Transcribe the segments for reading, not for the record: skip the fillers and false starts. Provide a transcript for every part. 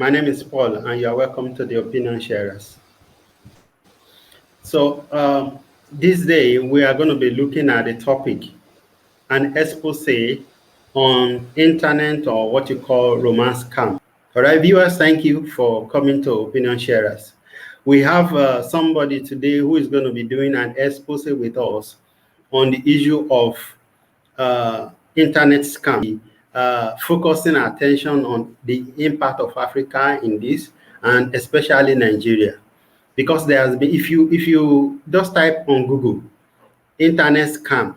My name is Paul, and you are welcome to the Opinion Sharers. So, this day we are going to be looking at a topic, an expose on internet, or what you call romance scam. All right, viewers, thank you for coming to Opinion Sharers. We have somebody today who is going to be doing an expose with us on the issue of internet scam, focusing attention on the impact of Africa in this, and especially Nigeria, because there has been, if you just type on Google internet scam,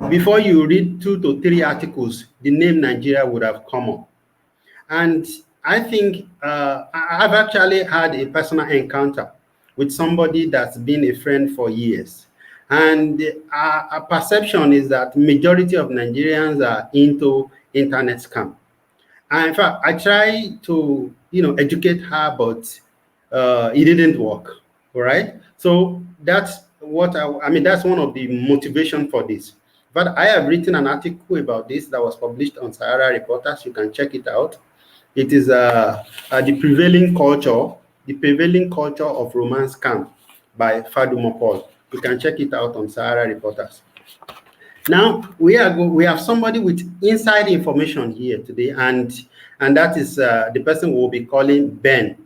before you read 2 to 3 articles, the name Nigeria would have come up. And I think I've actually had a personal encounter with somebody that's been a friend for years. And our perception is that majority of Nigerians are into internet scam. And in fact, I tried to, educate her, but it didn't work. All right. So that's what I mean. That's one of the motivation for this. But I have written an article about this that was published on Sahara Reporters. You can check it out. It is the prevailing culture of romance scam by Fadumo Paul. You can check it out on Sahara Reporters. Now we have somebody with inside information here today, and that is the person we'll be calling Ben.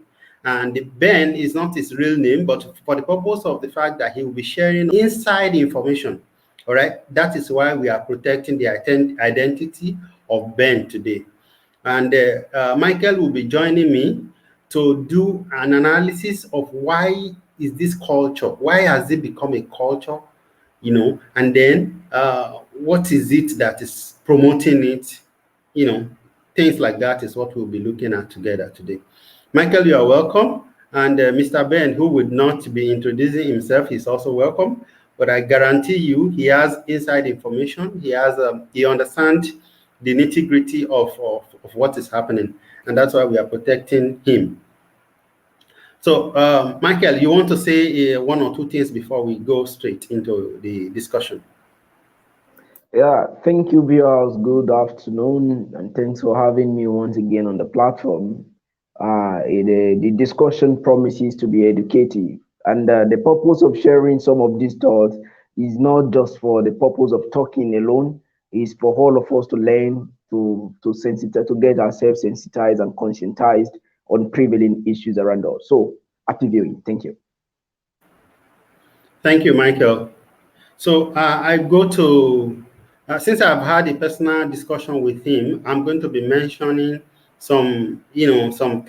And Ben is not his real name, but for the purpose of the fact that he will be sharing inside information. All right, that is why we are protecting the identity of Ben today. And Michael will be joining me to do an analysis of why is this culture, why has it become a culture, and then what is it that is promoting it, things like that is what we'll be looking at together today. Michael, you are welcome. And Mr. Ben, who would not be introducing himself, is also welcome. But I guarantee you, he has inside information. He understands the nitty-gritty of what is happening, and that's why we are protecting him. So, Michael, you want to say 1 or 2 things before we go straight into the discussion? Yeah, thank you, viewers. Good afternoon, and thanks for having me once again on the platform. The discussion promises to be educative, and the purpose of sharing some of these thoughts is not just for the purpose of talking alone. It's for all of us to learn, to get ourselves sensitized and conscientized on prevailing issues around us. So, happy viewing. Thank you. Thank you, Michael. So I go to, since I've had a personal discussion with him, I'm going to be mentioning some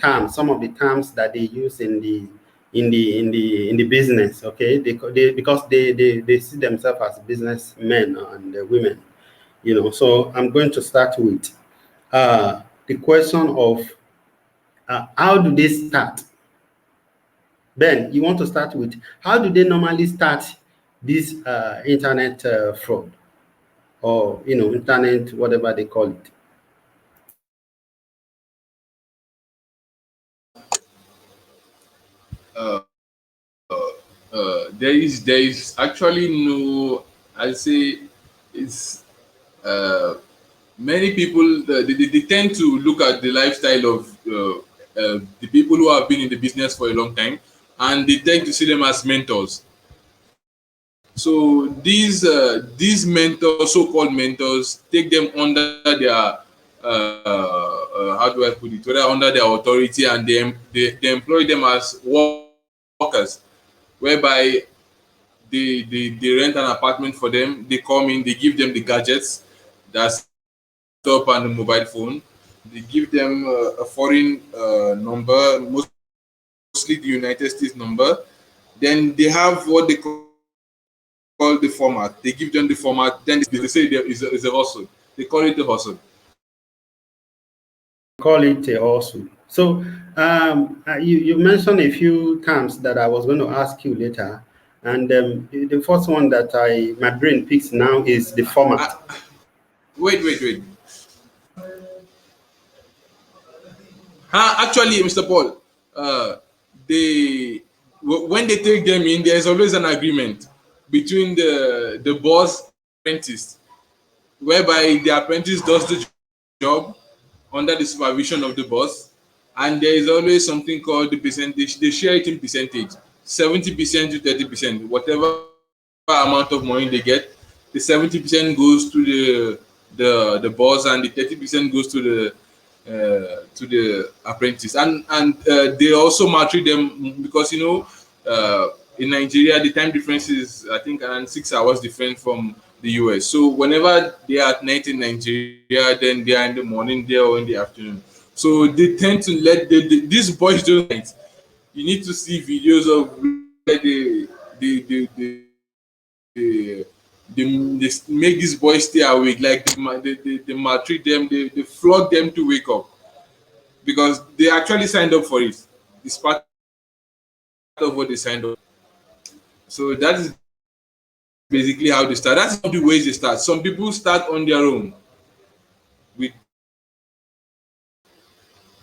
terms, some of the terms that they use in the business. Okay, because they see themselves as businessmen and women. So I'm going to start with the question of how do they start? Ben, you want to start with how do they normally start this internet fraud, or internet, whatever they call it? There is actually no, I say, it's many people they tend to look at the lifestyle of the people who have been in the business for a long time, and they tend to see them as mentors. So these mentors, so-called mentors, take them under their how do I put it? Whether under their authority, and they employ them as workers, whereby they rent an apartment for them. They come in, they give them the gadgets, that's laptop and a mobile phone. They give them a foreign number, mostly the United States number. Then they have what they call the format. They give them the format. Then they say it's a hustle. They call it a hustle. Call it a hustle. So you mentioned a few terms that I was going to ask you later, and the first one that my brain picks now is the format. Wait. Actually, Mr. Paul, when they take them in, there is always an agreement between the boss and the apprentice, whereby the apprentice does the job under the supervision of the boss, and there is always something called the percentage. They share it in percentage, 70% to 30%. Whatever amount of money they get, the 70% goes to the boss, and the 30% goes to the apprentice. And they also maltreat them because in Nigeria the time difference is, I think, around 6 hours different from the US. So whenever they are at night in Nigeria, then they are in the morning there or in the afternoon. So they tend to let these boys do night. You need to see videos of where they, they make these boys stay awake, like they maltreat them, they flog them to wake up because they actually signed up for it. It's part of what they signed up. So that is basically how they start. That's not the ways they start. Some people start on their own. With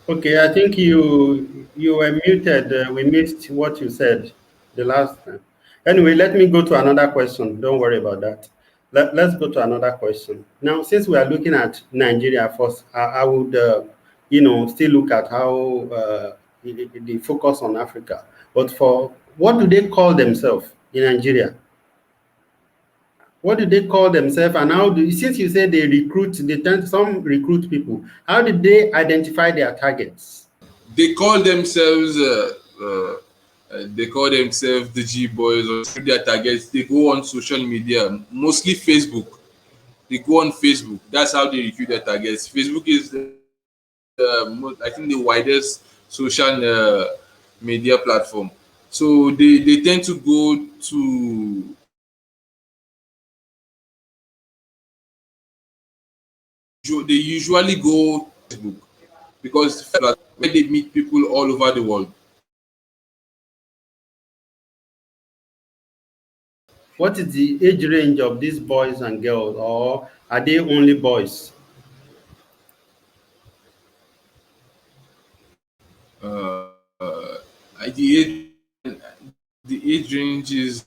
Okay, I think you were muted. We missed what you said the last time. Anyway, let me go to another question. Don't worry about that. Let's go to another question. Now, since we are looking at Nigeria first, I would, still look at how the focus on Africa. But for what do they call themselves in Nigeria? What do they call themselves, and how do, since you say they recruit, some recruit people, how did they identify their targets? they call themselves the G boys, or their targets. They go on social media, mostly Facebook. They go on Facebook. That's how they recruit their targets. Facebook is I think the widest social media platform. So they tend to go to they usually go to Facebook because where they meet people all over the world. What is the age range of these boys and girls, or are they only boys? Uh, the age range is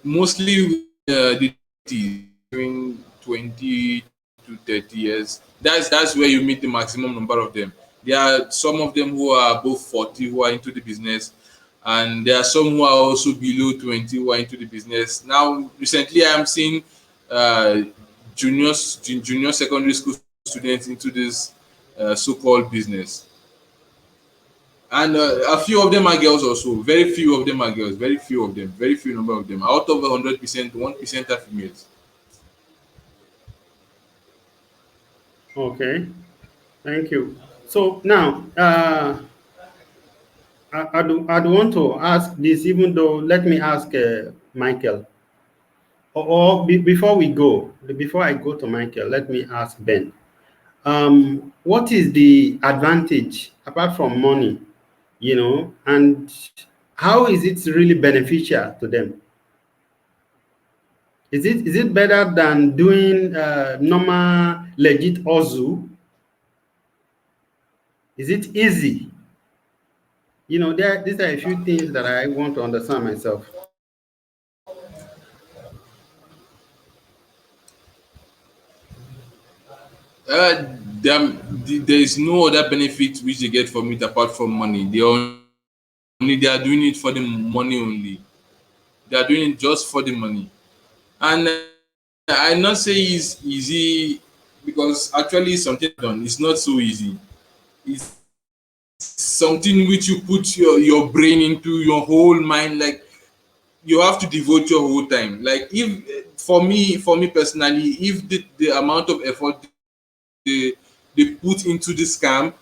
mostly the between 20 to 30 years. That's where you meet the maximum number of them. There are some of them who are above 40 who are into the business, and there are some who are also below 20 who are into the business. Now, recently, I am seeing junior secondary school students into this so-called business. And a few of them are girls also. Very few of them are girls. Very few of them. Very few number of them. Out of 100%, 1% are females. Okay, thank you. So now, I'd want to ask this, even though, let me ask Michael. Before I go to Michael, let me ask Ben. What is the advantage apart from money, and how is it really beneficial to them? Is it better than doing normal legit hustle? Is it easy? These are a few things that I want to understand myself. Uh, there is no other benefit which they get from it apart from money. They are doing it for the money only. They are doing it just for the money. And I not say it's easy because actually something done. It's not so easy. It's something which you put your brain into, your whole mind. Like you have to devote your whole time. Like if for me personally, if the amount of effort they put into the scam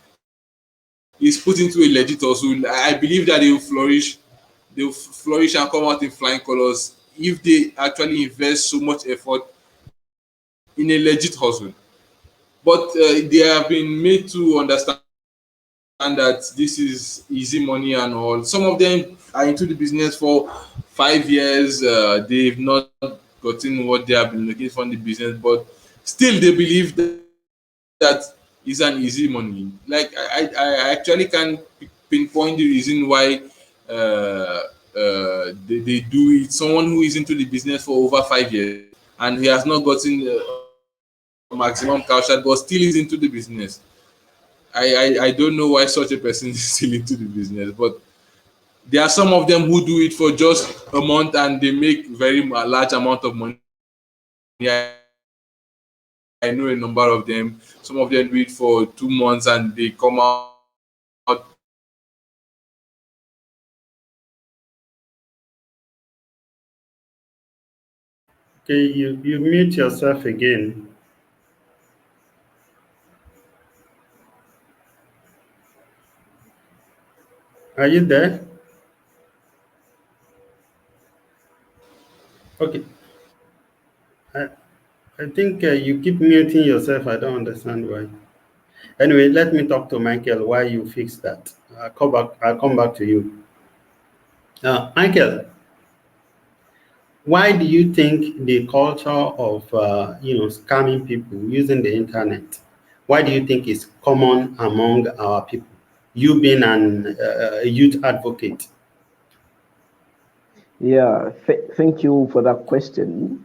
is put into a legit hustle, I believe that they will flourish and come out in flying colors if they actually invest so much effort in a legit hustle. But they have been made to understand that this is easy money and all. Some of them are into the business for 5 years. They've not gotten what they have been looking for in the business, but still they believe that is an easy money. Like I actually can pinpoint the reason why they do it. Someone who is into the business for over 5 years and he has not gotten maximum cash out, but still is into the business. I don't know why such a person is still into the business, but there are some of them who do it for just a month and they make very large amount of money. I know a number of them. Some of them do it for 2 months and they come out Okay, you mute yourself again. Are you there? Okay. I, I think you keep muting yourself. I don't understand why. Anyway, let me talk to Michael while you fix that. I'll come back to you. Michael, why do you think the culture of scamming people using the internet? Why do you think it's common among our people? You being a youth advocate. Yeah, thank you for that question.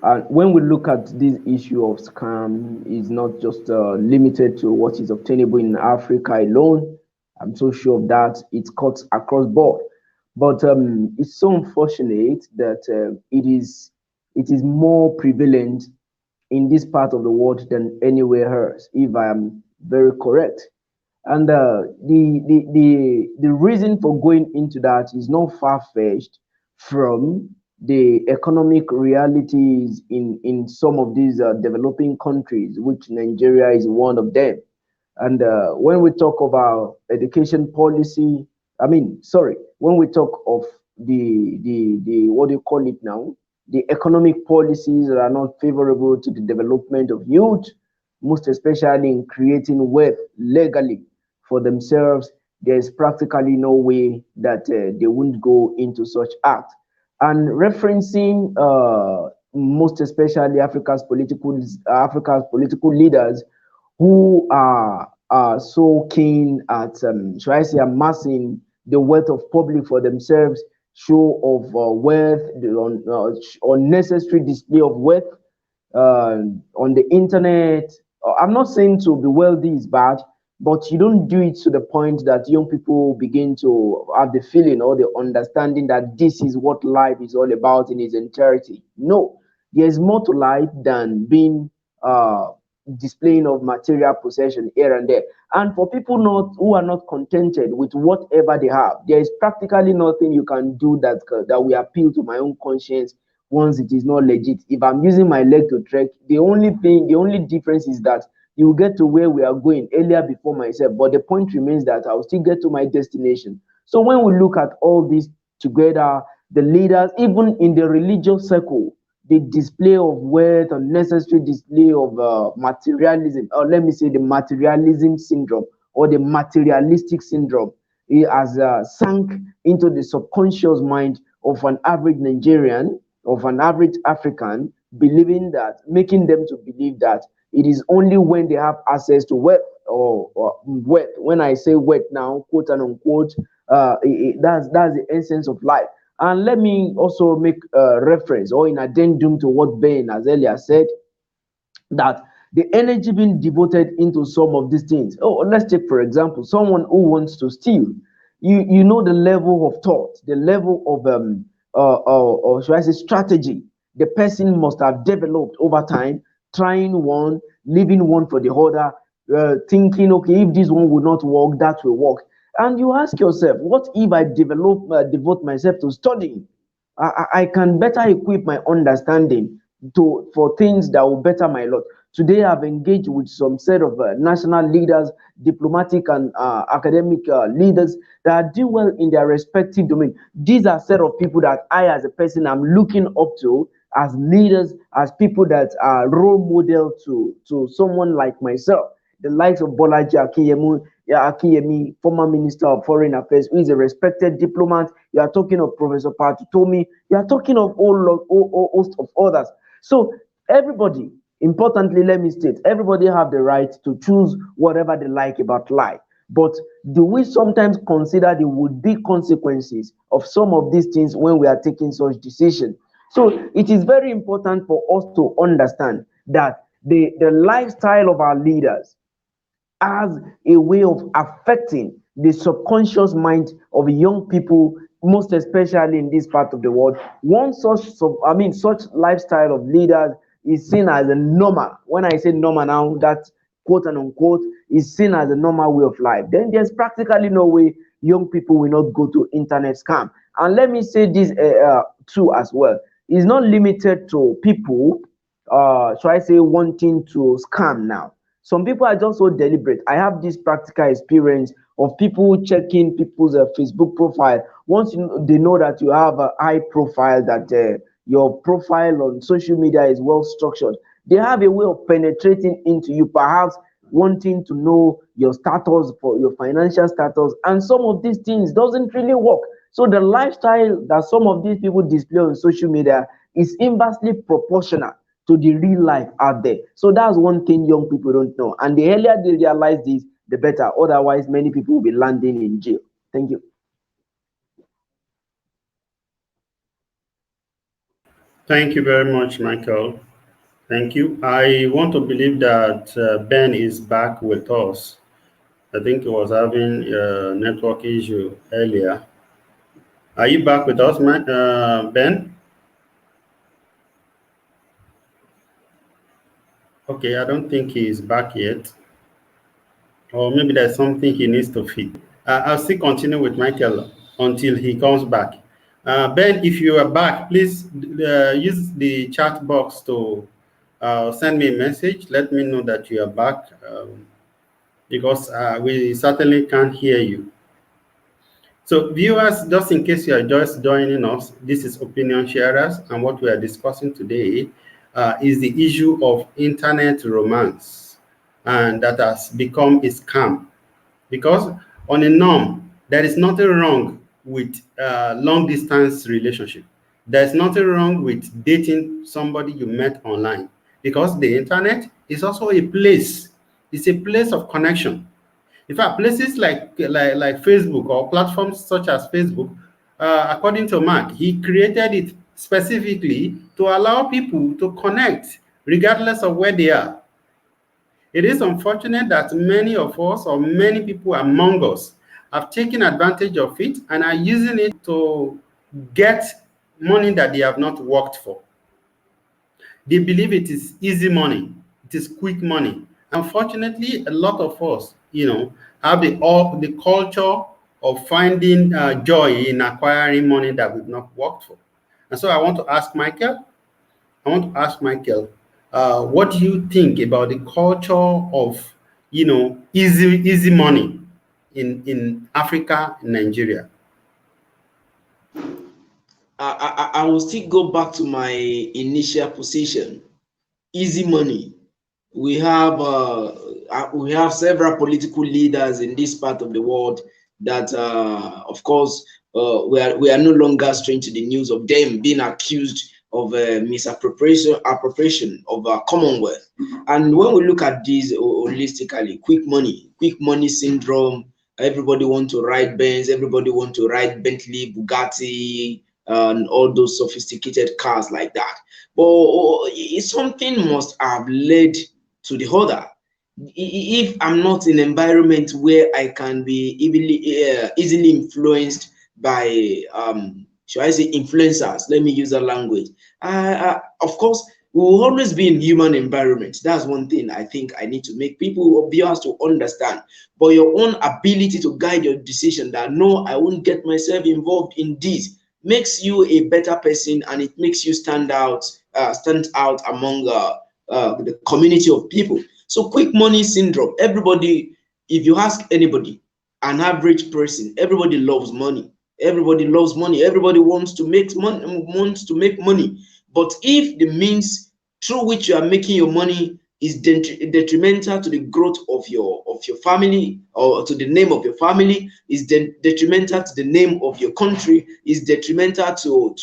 And when we look at this issue of scam, is not just limited to what is obtainable in Africa alone. I'm so sure of that. It cuts across board. But it's so unfortunate that it is more prevalent in this part of the world than anywhere else, if I am very correct. And the reason for going into that is not far fetched from the economic realities in some of these developing countries, which Nigeria is one of them. And when we talk about education policy, I mean, sorry, when we talk of the what do you call it now? The economic policies that are not favorable to the development of youth, most especially in creating wealth legally for themselves, there is practically no way that they won't go into such act. And referencing most especially Africa's political leaders who are so keen at, should I say, amassing the wealth of public for themselves, show of wealth, the unnecessary display of wealth on the internet. I'm not saying to be wealthy is bad, but you don't do it to the point that young people begin to have the feeling or the understanding that this is what life is all about in its entirety. No, there's more to life than being displaying of material possession here and there. And for people not who are not contented with whatever they have, there is practically nothing you can do that will appeal to my own conscience once it is not legit. If I'm using my leg to trek, the only difference is that you will get to where we are going earlier before myself. But the point remains that I'll still get to my destination. So when we look at all this together, the leaders, even in the religious circle, the display of wealth, unnecessary display of materialism, or let me say the materialism syndrome or the materialistic syndrome, it has sunk into the subconscious mind of an average Nigerian, of an average African, believing that, making them to believe that it is only when they have access to wealth or wealth. When I say wealth now, quote and unquote, that's the essence of life. And let me also make a reference or in addendum to what Ben has earlier said, that the energy being devoted into some of these things. Oh, let's take for example someone who wants to steal. You know the level of thought, the level of or should I say strategy the person must have developed over time, trying one, leaving one for the other, thinking, okay, if this one will not work, that will work. And you ask yourself, what if I devote myself to studying? I can better equip my understanding for things that will better my lot. Today, I've engaged with some set of national leaders, diplomatic and academic leaders that are doing well in their respective domain. These are set of people that I, as a person, am looking up to as leaders, as people that are role model to someone like myself, the likes of Bolaji Akinyemi, former Minister of Foreign Affairs, who is a respected diplomat. You are talking of Professor Tomi. You are talking of all host of others. So everybody, importantly, let me state, everybody have the right to choose whatever they like about life. But do we sometimes consider the would-be consequences of some of these things when we are taking such decisions? So it is very important for us to understand that the lifestyle of our leaders has a way of affecting the subconscious mind of young people, most especially in this part of the world. One such lifestyle of leaders is seen as a normal. When I say normal now, that quote and unquote is seen as a normal way of life. Then there's practically no way young people will not go to internet scam. And let me say this too as well. It's not limited to people, should I say, wanting to scam now. Some people are just so deliberate. I have this practical experience of people checking people's Facebook profile. Once they know that you have a high profile, that your profile on social media is well structured, they have a way of penetrating into you, perhaps wanting to know your status, for your financial status, and some of these things doesn't really work. So the lifestyle that some of these people display on social media is inversely proportional to the real life out there. So that's one thing young people don't know. And the earlier they realize this, the better. Otherwise, many people will be landing in jail. Thank you. Thank you very much, Michael. Thank you. I want to believe that Ben is back with us. I think he was having a network issue earlier. Are you back with us, Ben? Okay, I don't think he is back yet. Or maybe there's something he needs to feed. I'll still continue with Michael until he comes back. Ben, if you are back, please use the chat box to send me a message. Let me know that you are back, because we certainly can't hear you. So viewers, just in case you are just joining us, this is Opinion Sharers, and what we are discussing today is the issue of internet romance, and that has become a scam. Because on a norm, there is nothing wrong with long distance relationship. There's nothing wrong with dating somebody you met online, because the internet is also a place. It's a place of connection. In fact, places like Facebook or platforms such as Facebook, according to Mark, he created it specifically to allow people to connect regardless of where they are. It is unfortunate that many of us, or many people among us, have taken advantage of it and are using it to get money that they have not worked for. They believe it is easy money, it is quick money. Unfortunately, a lot of us, have the culture of finding joy in acquiring money that we've not worked for. And so I want to ask Michael, what do you think about the culture of, easy money in Africa, in Nigeria? I will still go back to my initial position. Easy money. We have several political leaders in this part of the world that, of course, we are no longer strange to the news of them being accused of misappropriation of Commonwealth. And when we look at this holistically, quick money syndrome. Everybody want to ride Benz. Everybody want to ride Bentley, Bugatti, and all those sophisticated cars like that. But something must have led to the other. If I'm not in an environment where I can be easily influenced by, should I say, influencers? Let me use that language. Of course, we will always be in human environment. That's one thing I think I need to make people or viewers to understand. But your own ability to guide your decision, that no, I won't get myself involved in this, makes you a better person, and it makes you stand out among the community of people. So quick money syndrome. Everybody, if you ask anybody, an average person, everybody loves money. Everybody loves money. Everybody wants to make money. But if the means through which you are making your money is detrimental to the growth of your family, or to the name of your family, is detrimental to the name of your country, is detrimental to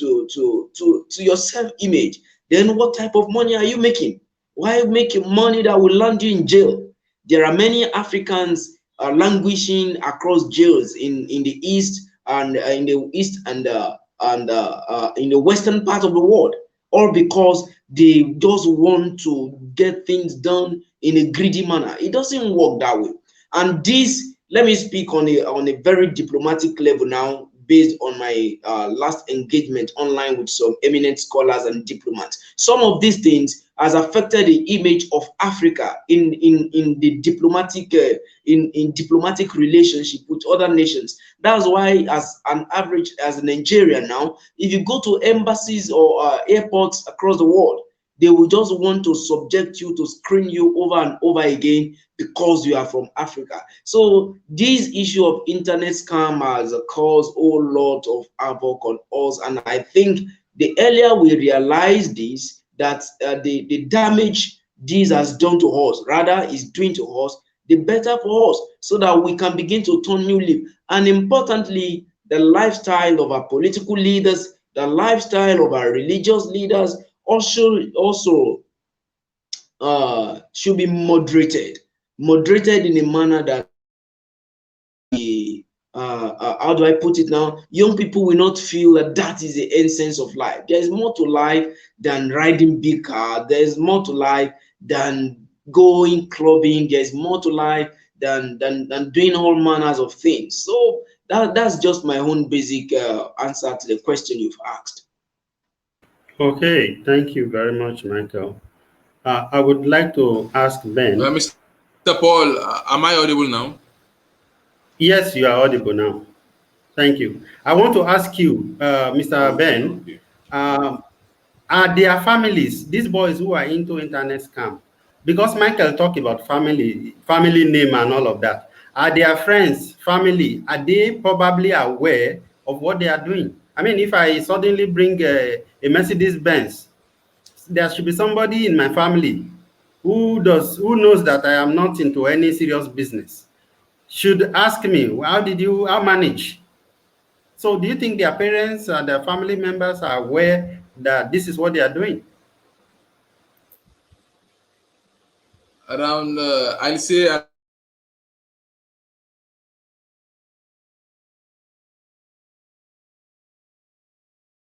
your self-image, then what type of money are you making? Why make money that will land you in jail? There are many Africans languishing across jails in the east and in the western part of the world, all because they just want to get things done in a greedy manner. It doesn't work that way. And this, let me speak on a very diplomatic level now, based on my last engagement online with some eminent scholars and diplomats. Some of these things has affected the image of Africa in the diplomatic in diplomatic relationship with other nations. That's why, as an average, as a Nigerian now, if you go to embassies or airports across the world, they will just want to subject you, to screen you over and over again because you are from Africa. So this issue of internet scam has caused a whole lot of havoc on us, and I think the earlier we realize this, that the damage this has done to us, rather is doing to us, the better for us, so that we can begin to turn new leaf. And importantly, the lifestyle of our political leaders, the lifestyle of our religious leaders also should be moderated in a manner that how do I put it now? Young people will not feel that that is the essence of life. There is more to life than riding big car. There is more to life than going clubbing. There is more to life than doing all manners of things. So that's just my own basic answer to the question you've asked. Okay, thank you very much, Michael. I would like to ask Ben. Mr. Paul, am I audible now? Yes, you are audible now. Thank you. I want to ask you, Mr. Ben, Okay. are their families, these boys who are into internet scam, because Michael talked about family name and all of that, are their friends, family, are they probably aware of what they are doing? I mean, if I suddenly bring a Mercedes Benz, there should be somebody in my family who knows that I am not into any serious business, should ask me, how manage? So do you think their parents and their family members are aware that this is what they are doing? Around, I'll say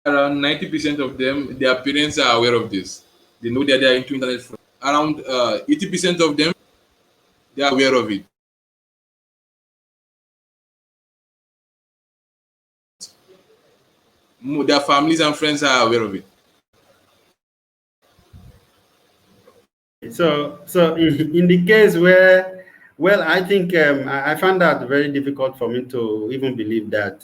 around 90% of them, their parents are aware of this. They know that they are into internet fraud. Around 80% of them, they are aware of it. Their families and friends are aware of it. So in the case where, well, I think I found that very difficult for me to even believe that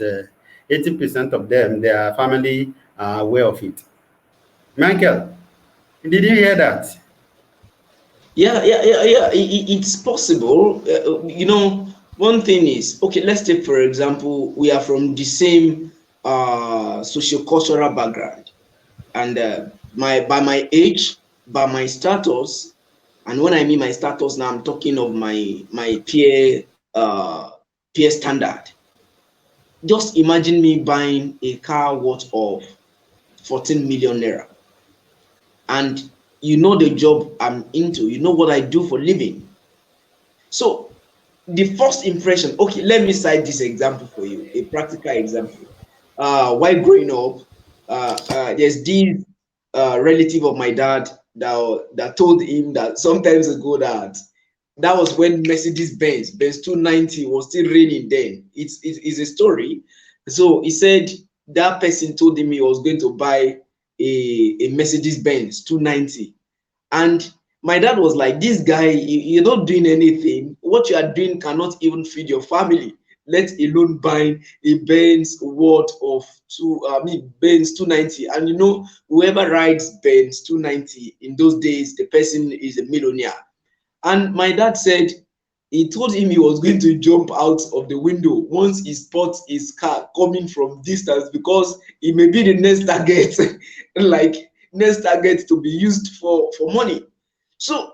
80% of them, their family are aware of it. Michael, did you hear that? Yeah. It's possible. One thing is, okay, let's take, for example, we are from the same socio-cultural background. And by my age, by my status, and when I mean my status now, I'm talking of my peer standard. Just imagine me buying a car worth of 14 million naira, and you know the job I'm into, you know what I do for living. So the first impression, okay, let me cite this example for you, a practical example. While growing up, there's this relative of my dad that told him that sometimes ago that was when Mercedes Benz 290 was still reigning then. It's a story. So he said that person told him he was going to buy a Mercedes Benz 290, and my dad was like, this guy, you're not doing anything. What you are doing cannot even feed your family, let alone buying a Benz worth of Benz 290. And whoever rides Benz 290 in those days, the person is a millionaire. And my dad said he told him he was going to jump out of the window once he spots his car coming from distance, because it may be the next target, like next target to be used for money. So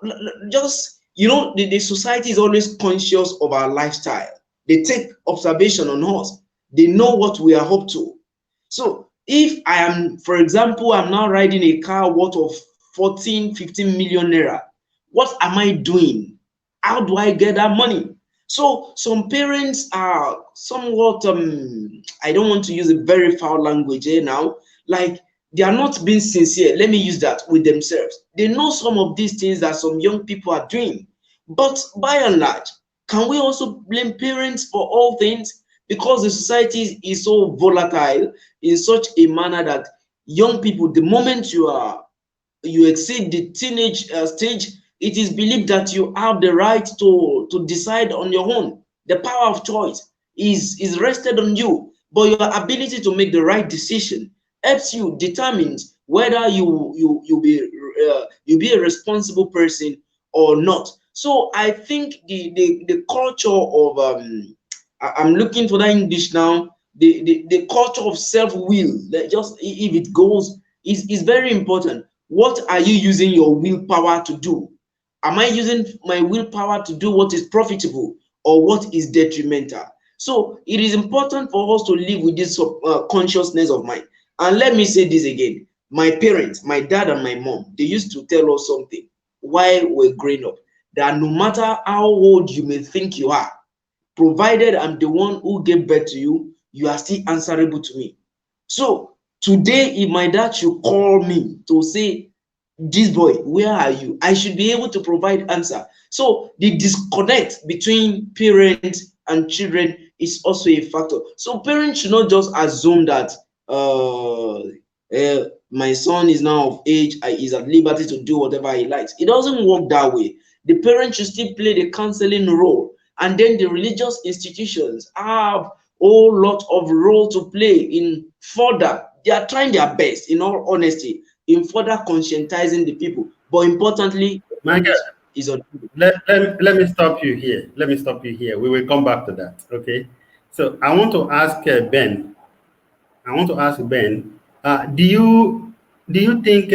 just, the society is always conscious of our lifestyle. They take observation on us. They know what we are up to. So if I am, for example, I'm now riding a car worth of 14, 15 million naira, what am I doing? How do I get that money? So some parents are somewhat, I don't want to use a very foul language here now, like they are not being sincere, let me use that, with themselves. They know some of these things that some young people are doing, but by and large, Can we also blame parents for all things? Because the society is so volatile in such a manner that young people, the moment you exceed the teenage stage, it is believed that you have the right to decide on your own. The power of choice is rested on you, but your ability to make the right decision helps you determines whether you be a responsible person or not. So I think the culture of I'm looking for that English now. The culture of self-will, just if it goes, is very important. What are you using your willpower to do? Am I using my willpower to do what is profitable or what is detrimental? So it is important for us to live with this consciousness of mind. And let me say this again. My parents, my dad and my mom, they used to tell us something while we're growing up, that no matter how old you may think you are, provided I'm the one who gave birth to you, you are still answerable to me. So today, if my dad should call me to say, this boy, where are you? I should be able to provide answer. So the disconnect between parents and children is also a factor. So parents should not just assume that my son is now of age, is at liberty to do whatever he likes. It doesn't work that way. The parents should still play the counseling role, and then the religious institutions have a whole lot of role to play in further. They are trying their best, in all honesty, in further conscientizing the people. But importantly, Michael, is on. let me stop you here. Let me stop you here. We will come back to that. Okay. So I want to ask Ben. I want to ask Ben. Do you think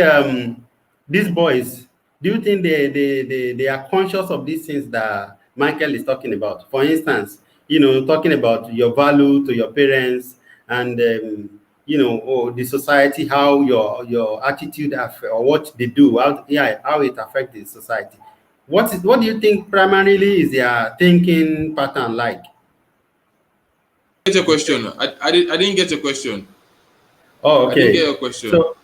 these boys? Do you think they are conscious of these things that Michael is talking about? For instance, talking about your value to your parents and or the society, how your attitude or what they do, how it affects the society. What do you think primarily is their thinking pattern like? Get your question. I didn't get your question. Oh, I didn't get okay. your question. So,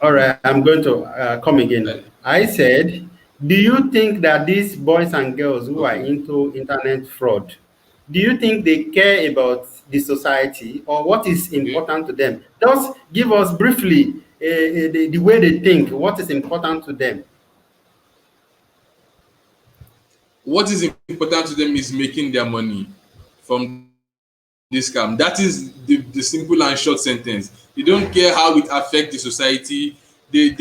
all right, I'm going to come again. Uh, I said, do you think that these boys and girls who are Okay. into internet fraud, do you think they care about the society or what is Okay. important to them? Just give us briefly the way they think, what is important to them. What is important to them is making their money from this scam. That is the simple and short sentence. They don't care how it affects the society. They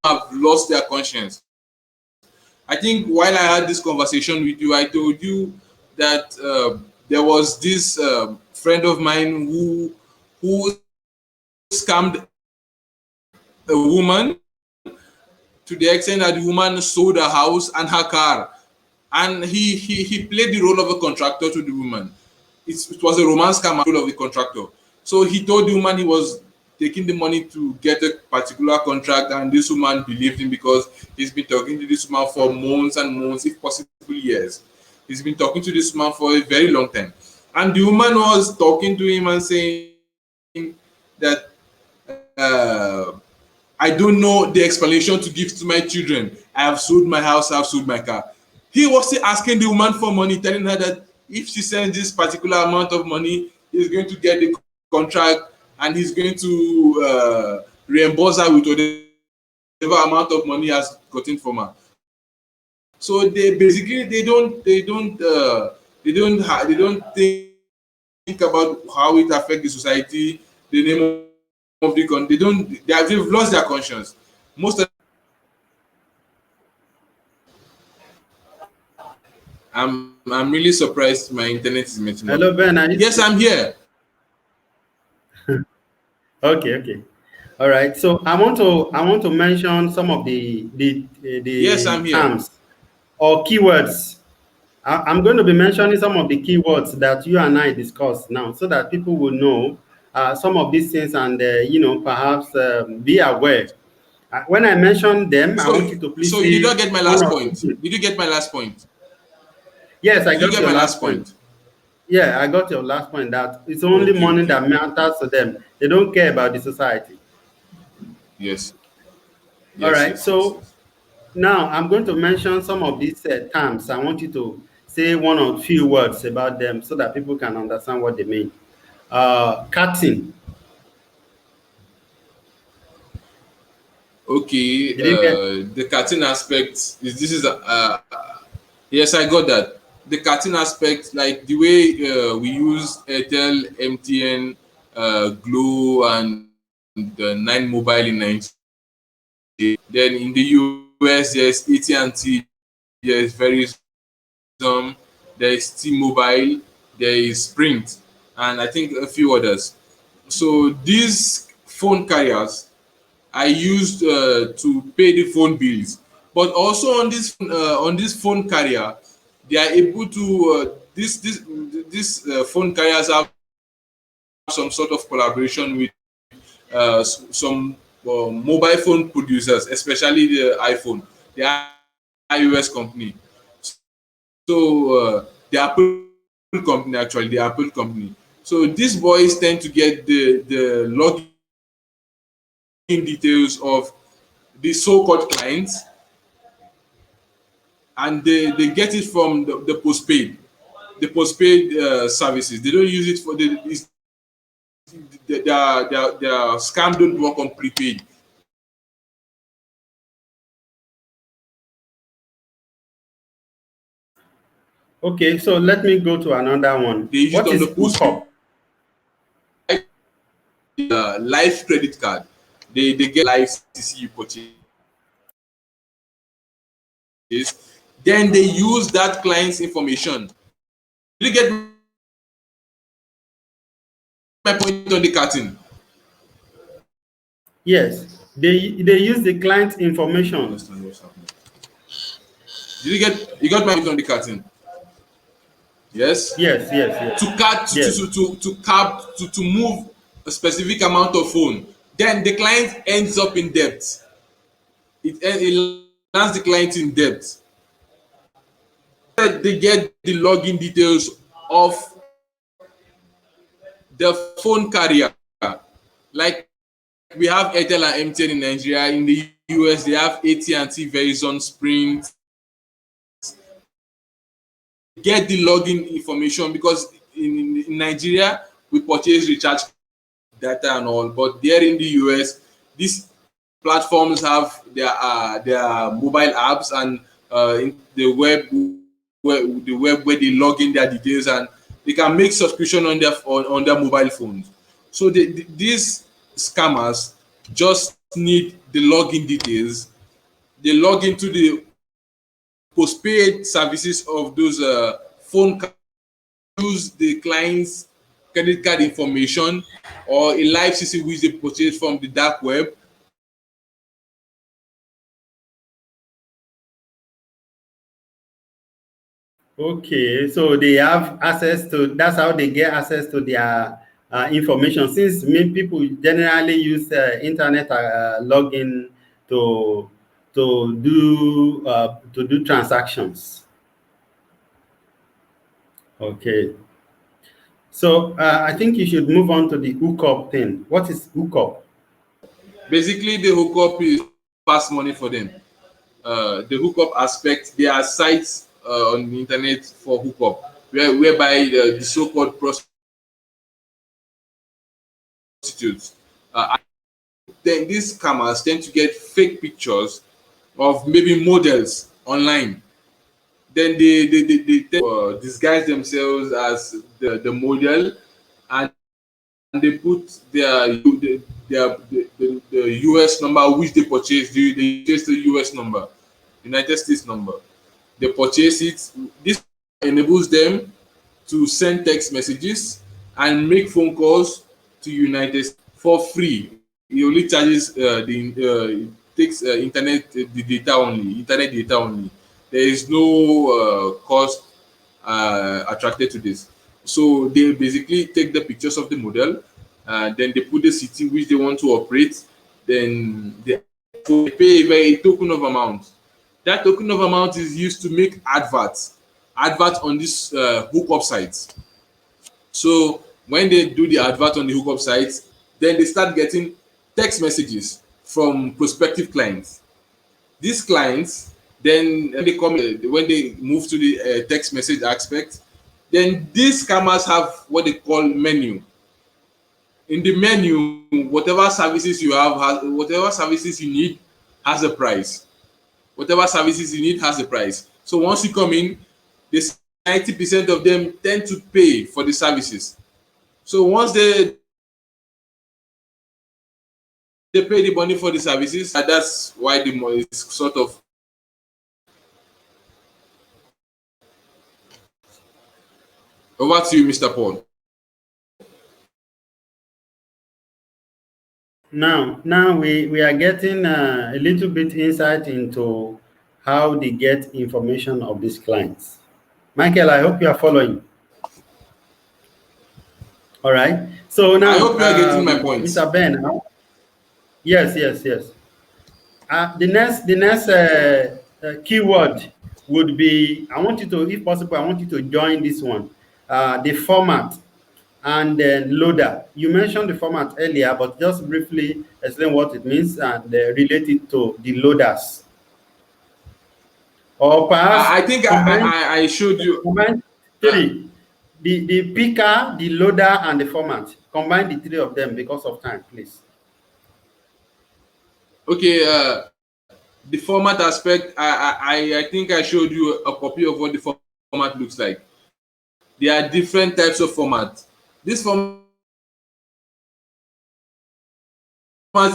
have lost their conscience. I think while I had this conversation with you, I told you that there was this friend of mine who scammed a woman to the extent that the woman sold her house and her car, and he played the role of a contractor to the woman. It was a romance scam role of the contractor. So he told the woman he was taking the money to get a particular contract, and this woman believed him because he's been talking to this woman for months and months, if possible years. He's been talking to this woman for a very long time, and the woman was talking to him and saying that I don't know the explanation to give to my children. I have sold my house, I have sold my car. He was still asking the woman for money, telling her that if she sends this particular amount of money, he's going to get the contract and he's going to reimburse her with whatever amount of money he has gotten from her. So they basically they don't think about how it affects the society, the name of the country. They've lost their conscience. Most of I'm really surprised my internet is meeting up. Hello, Ben. Yes, I'm here. Okay. All right. So I want to mention some of Yes, the I'm here. terms or keywords. I'm going to be mentioning some of the keywords that you and I discussed now, so that people will know some of these things and perhaps be aware. When I mention them, I So, want you to please so you did say not get my one last or two point. things. Did you get my last point? Yes, I Did you got get your my last last point. point? Yeah, I got your last point that it's only Okay, money okay. that matters to them. They don't care about the society. Yes, All yes, right. yes, yes, So yes. Now, I'm going to mention some of these terms. I want you to say one or few words about them so that people can understand what they mean. Cutting. Okay, Did you get? the cartoon aspect is this is yes, I got that. The cartoon aspect, like the way we use Airtel, MTN, Glow, and Nine Mobile in Nigeria. Then in the US, there's AT&T, there's Verizon, there's T-Mobile, there is Sprint, and I think a few others. So these phone carriers I used to pay the phone bills. But also on this phone carrier, they are able to this phone carriers have some sort of collaboration with some mobile phone producers, especially the iPhone, the iOS company. So the Apple company, actually, the Apple company. So these boys tend to get the login details of the so-called clients, and they get it from the postpaid services. They don't use it for their scam don't work on prepaid. Okay, so let me go to another one. They use it What on is the postpaid. hookup? Life credit card. They get life CC you purchase. Then they use that client's information. Did you get my point on the carton? Yes, they use the client information. Understand what's happening? Did you got my point on the carton? Yes. Yes, yes, yes, To cut yes. to move a specific amount of phone, then the client ends up in debt. It lands the client in debt. They get the login details of the phone carrier. Like we have Airtel and MTN in Nigeria. In the US, they have AT&T, Verizon, Sprint. Get the login information because in Nigeria we purchase recharge data and all, but there in the US, these platforms have their mobile apps and in the web where they log in their details and they can make subscription on their mobile phones. So these scammers just need the login details. They log into the postpaid services of those phone cards, use the client's credit card information or a live CC which they purchase from the dark web. Okay, so they have access to, that's how they get access to their information, since many people generally use internet login to to do transactions. Okay, so I think you should move on to the hookup thing. What is hookup? Basically, the hookup is fast money for them. The hookup aspect, there are sites on the internet for hookup whereby the so-called prostitutes, then these scammers tend to get fake pictures of maybe models online. Then they tend to disguise themselves as the model, and they put the US number which they purchased. They purchase the US number, United States number. They purchase it. This enables them to send text messages and make phone calls to United States for free. It only charges it takes the data only, internet data only. There is no cost attracted to this. So they basically take the pictures of the model, then they put the city which they want to operate, then they pay a token of amount. That token of amount is used to make adverts on this hookup sites. So when they do the advert on the hookup sites, then they start getting text messages from prospective clients. These clients, then they come when they move to the text message aspect, then these scammers have what they call menu. In the menu, whatever services you have, whatever services you need has a price. Whatever services you need has a price. So once you come in, this 90% of them tend to pay for the services. So once they pay the money for the services, and that's why the money is sort of. Over to you, Mr. Paul. Now we are getting a little bit insight into how they get information of these clients. Michael, I hope you are following. All right. So now, I hope you are getting my point. Mr. Ben. Yes. The next keyword would be, I want you to, if possible, I want you to join this one, the format and then loader. You mentioned the format earlier, but just briefly explain what it means and relate it to the loaders. Or perhaps I think I showed you. Combine three. The picker, the loader, and the format. Combine the three of them because of time, please. Okay, the format aspect, I think I showed you a copy of what the format looks like. There are different types of format. This format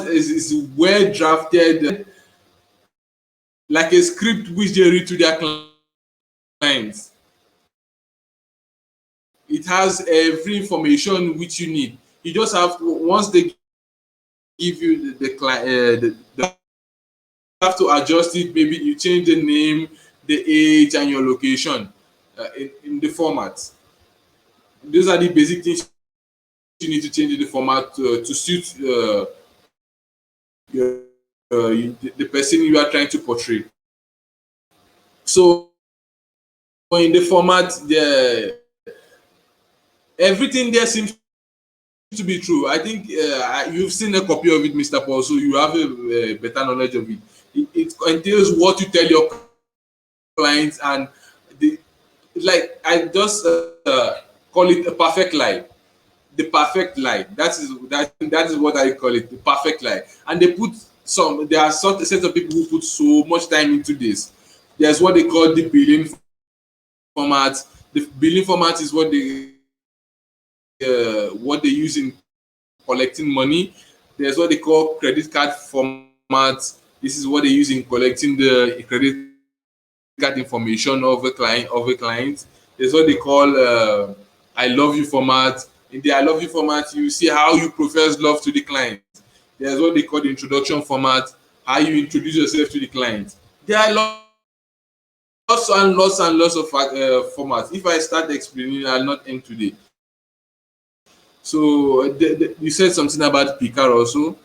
is well drafted, like a script which they read to their clients. It has every information which you need. You just have to, once they give you the client, have to adjust it. Maybe you change the name, the age, and your location in the format. Those are the basic things you need to change in the format to suit the person you are trying to portray. So in the format, everything there seems to be true. I think you've seen a copy of it, Mr. Paul, so you have a better knowledge of it. It entails what you tell your clients, and like I just call it a perfect lie. The perfect lie. That is what I call it. The perfect lie. And they put there are a set of people who put so much time into this. There's what they call the billing format. The billing format is what they use in collecting money. There's what they call credit card format. This is what they use in collecting the credit card information of a client. There's what they call I love you format. In the I love you format, you see how you profess love to the client. There's what they call the introduction format, how you introduce yourself to the client. There are lots and lots of formats. If I start explaining, I'll not end today. So you said something about picker also.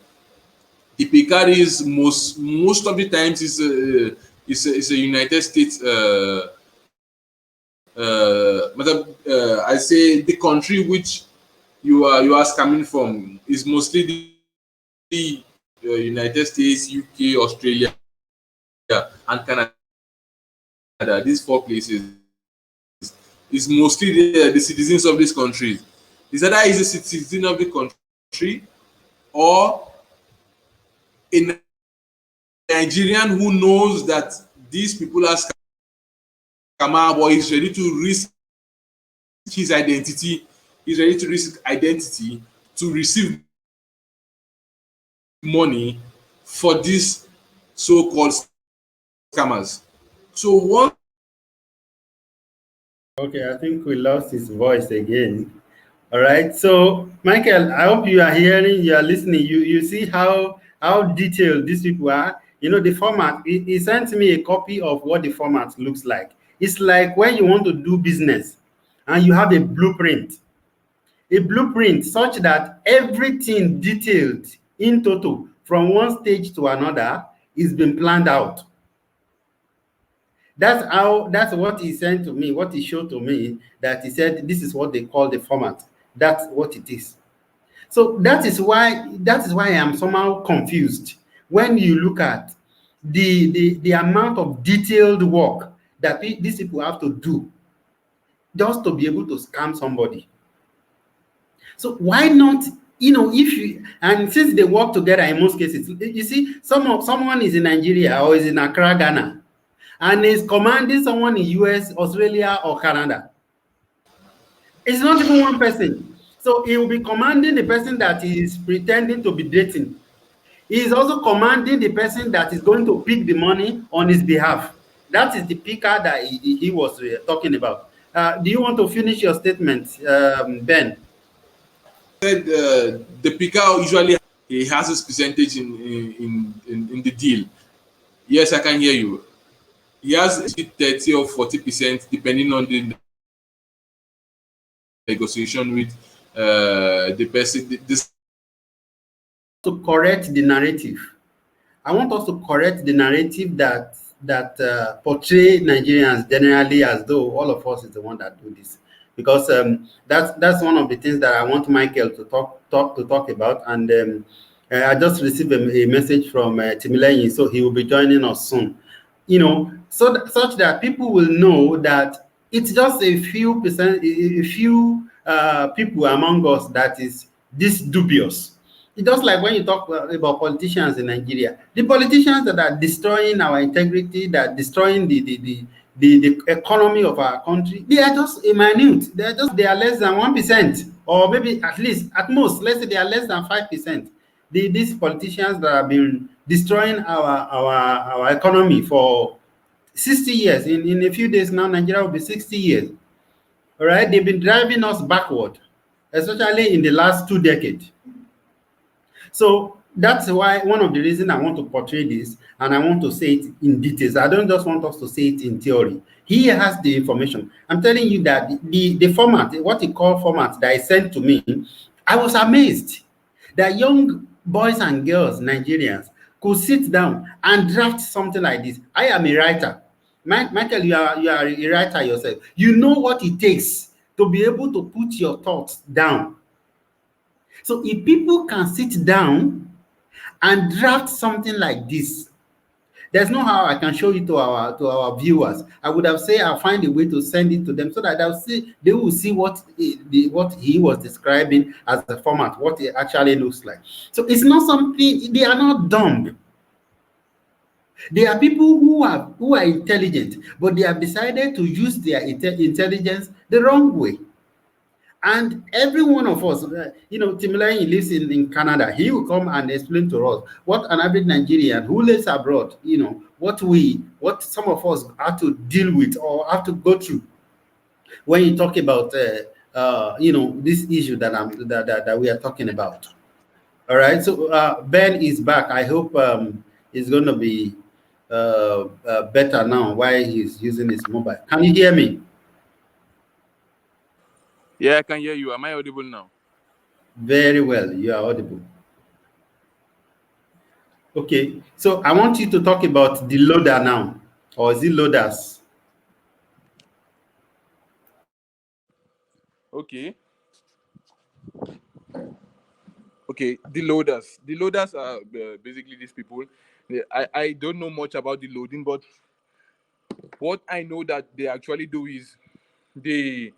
The picker is most of the times is a United States. I say the country which you are scamming from is mostly the United States, UK, Australia, and Canada. These four places is mostly the citizens of these countries. Is either is a citizen of the country or a Nigerian who knows that these people are scammer, but is ready to risk his identity. He's ready to risk identity to receive money for these so-called scammers. So what? Okay, I think we lost his voice again. All right. So, Michael, I hope you are hearing, you are listening. You see how detailed these people are. You know, the format, he sent me a copy of what the format looks like. It's like when you want to do business and you have a blueprint such that everything detailed in total from one stage to another is being planned out. That's what he sent to me, what he showed to me, that he said this is what they call the format. That's what it is. So that is why I am somehow confused when you look at the amount of detailed work that these people have to do just to be able to scam somebody. So why not, if you, and since they work together in most cases, you see, someone is in Nigeria or is in Accra, Ghana, and is commanding someone in US, Australia, or Canada. It's not even one person. So he will be commanding the person that he is pretending to be dating. He is also commanding the person that is going to pick the money on his behalf. That is the picker that he was talking about. Do you want to finish your statement, Ben? Said the picker usually he has his percentage in the deal. Yes, I can hear you. He has 30 or 40% depending on the negotiation with the person. To correct the narrative. I want us to correct the narrative that portray Nigerians generally as though all of us is the one that do this, because that's one of the things that I want Michael to talk about. And I just received a message from Timileyin, so he will be joining us soon. Such that people will know that it's just a few percent, a few people among us that is this dubious. It's just like when you talk about politicians in Nigeria, the politicians that are destroying our integrity, that are destroying the economy of our country, they are just a minute. They are less than 1%, or maybe at most, let's say they are less than 5%. These politicians that have been destroying our economy for 60 years. In a few days now, Nigeria will be 60 years. All right, they've been driving us backward, especially in the last 2 decades. So that's why one of the reasons I want to portray this, and I want to say it in details. I don't just want us to say it in theory. He has the information. I'm telling you that the format, what he called format that he sent to me, I was amazed that young boys and girls, Nigerians, could sit down and draft something like this. I am a writer. Michael, you are a writer yourself. You know what it takes to be able to put your thoughts down. So if people can sit down and draft something like this, there's no how I can show it to our viewers. I would have said I'll find a way to send it to them so that they will see what he was describing as the format, what it actually looks like. So it's not something, they are not dumb. They are people who are intelligent, but they have decided to use their intelligence the wrong way. And every one of us, Timileyin lives in Canada. He will come and explain to us what an average Nigerian who lives abroad, what some of us have to deal with or have to go through when you talk about, this issue that we are talking about. All right. So Ben is back. I hope it's going to be better now while he's using his mobile. Can you hear me? Yeah, I can hear you. Am I audible now? Very well. You are audible. Okay. So I want you to talk about the loader now, or is it loaders? Okay. Okay, the loaders. The loaders are basically these people. I don't know much about the loading, but what I know that they actually do is they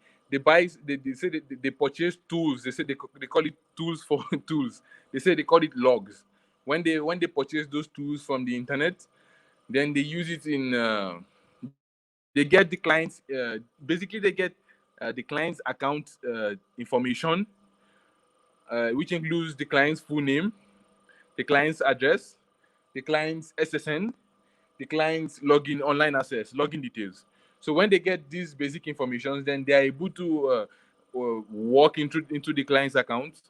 buy they say they purchase tools. They say they call it tools for tools. They say they call it logs. When they purchase those tools from the internet, then they use it in they get the clients basically they get the client's account information, which includes the client's full name, the client's address, the client's SSN, the client's login online access, login details. So when they get these basic information, then they are able to walk into the client's account.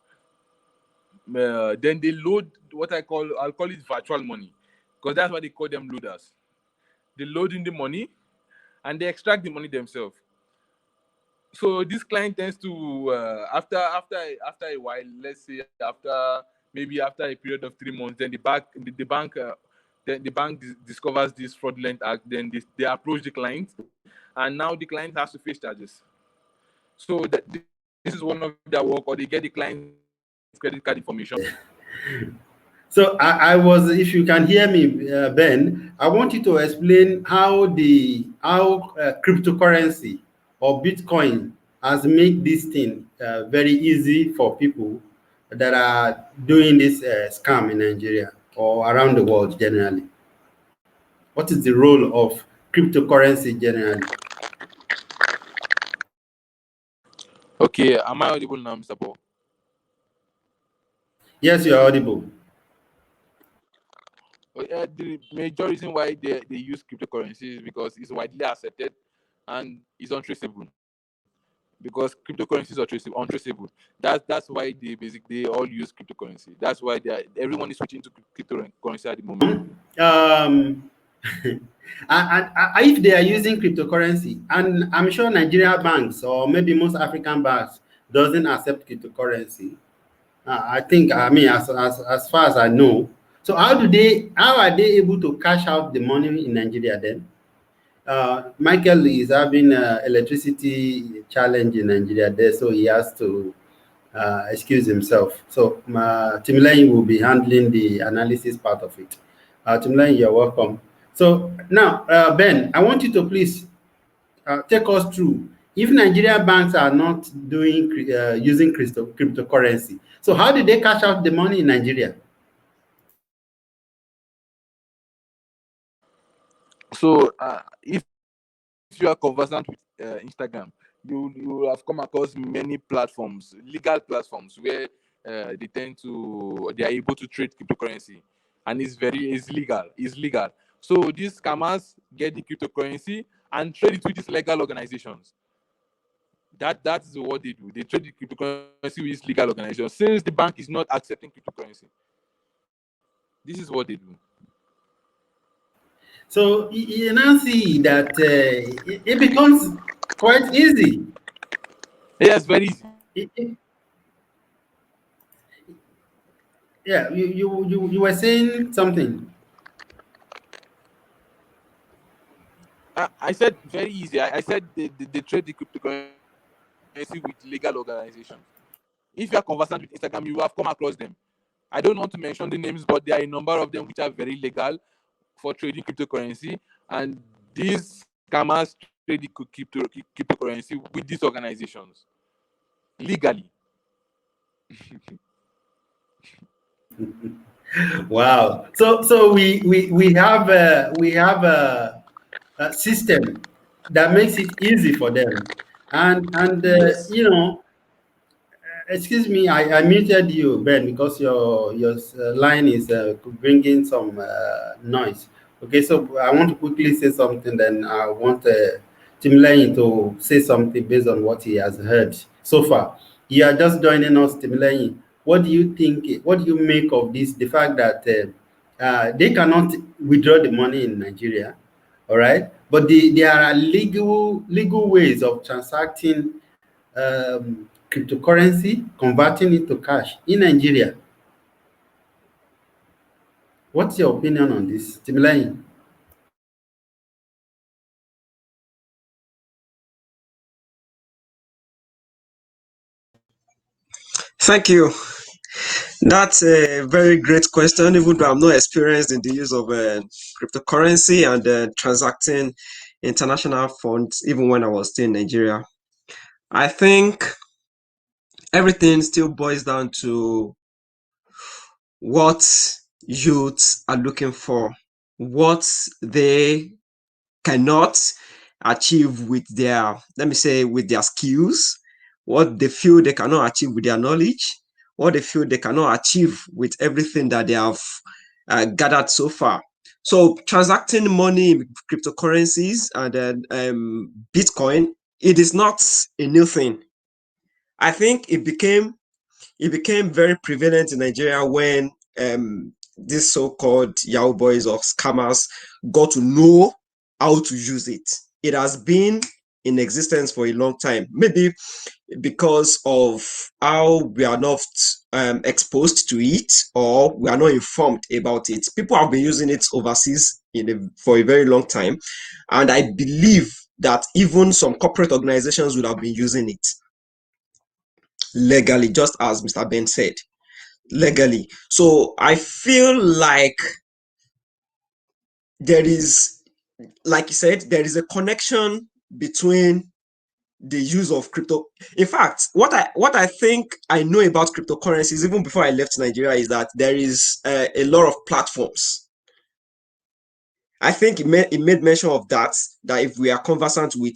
Then they load what I'll call it virtual money, because that's why they call them loaders. They load in the money and they extract the money themselves. So this client tends to after a while, let's say after a period of 3 months, then the bank discovers this fraudulent act. Then they approach the client, and now the client has to face charges. So this is one of their work, or they get the client's credit card information. So I was, if you can hear me, Ben, I want you to explain how cryptocurrency or Bitcoin has made this thing very easy for people that are doing this scam in Nigeria or around the world generally. What is the role of cryptocurrency generally? Okay, am I audible now, Mr. Paul? Yes, you are audible. The major reason why they use cryptocurrency is because it's widely accepted and it's untraceable. Because cryptocurrencies are untraceable. That's why they all use cryptocurrency. That's why everyone is switching to cryptocurrency at the moment. Um, if they are using cryptocurrency, and I'm sure Nigeria banks or maybe most African banks doesn't accept cryptocurrency. I think, I mean, as far as I know. So how are they able to cash out the money in Nigeria then? Michael is having electricity challenge in Nigeria there, so he has to excuse himself. So Timlane will be handling the analysis part of it. Timlane, you're welcome. So now, Ben, I want you to please take us through. If Nigerian banks are not doing using cryptocurrency, so how did they cash out the money in Nigeria? So if you are conversant with Instagram, you have come across many platforms, legal platforms, where they are able to trade cryptocurrency, and it's legal. It's legal. So these scammers get the cryptocurrency and trade it with these legal organizations. That's what they do. They trade the cryptocurrency with legal organizations. Since the bank is not accepting cryptocurrency, this is what they do. So you now see that it becomes quite easy. Yes, very easy. Yeah, you were saying something. I said very easy. I said they trade the cryptocurrency with legal organizations. If you are conversant with Instagram, you have come across them. I don't want to mention the names, but there are a number of them which are very legal for trading cryptocurrency, and these scammers trade the cryptocurrency with these organizations legally. Wow. So we have a system that makes it easy for them, and Yes. excuse me, I muted you, Ben, because your line is bringing some noise. Okay, so I want to quickly say something, then I want Timlane to say something based on what he has heard so far. You are just joining us, Timlane. What do you think? What do you make of this? The fact that they cannot withdraw the money in Nigeria, all right? But there are legal ways of transacting cryptocurrency, converting it to cash in Nigeria. What's your opinion on this, Timilai? Thank you. That's a very great question, even though I'm not experienced in the use of cryptocurrency and transacting international funds, even when I was still in Nigeria. I think everything still boils down to what youths are looking for, what they cannot achieve with their, let me say, with their skills, what they feel they cannot achieve with their knowledge, what they feel they cannot achieve with everything that they have gathered so far. So transacting money in cryptocurrencies and Bitcoin, it is not a new thing. I think it became very prevalent in Nigeria when these so-called Yahoo boys or scammers got to know how to use it. It has been in existence for a long time, maybe because of how we are not exposed to it or we are not informed about it. People have been using it overseas for a very long time, and I believe that even some corporate organizations would have been using it legally, just as Mr. Ben said. legally. So I feel like there is, like you said, there is a connection between the use of crypto. In fact, what I think I know about cryptocurrencies even before I left Nigeria is that there is a lot of platforms. I think it made mention of that if we are conversant with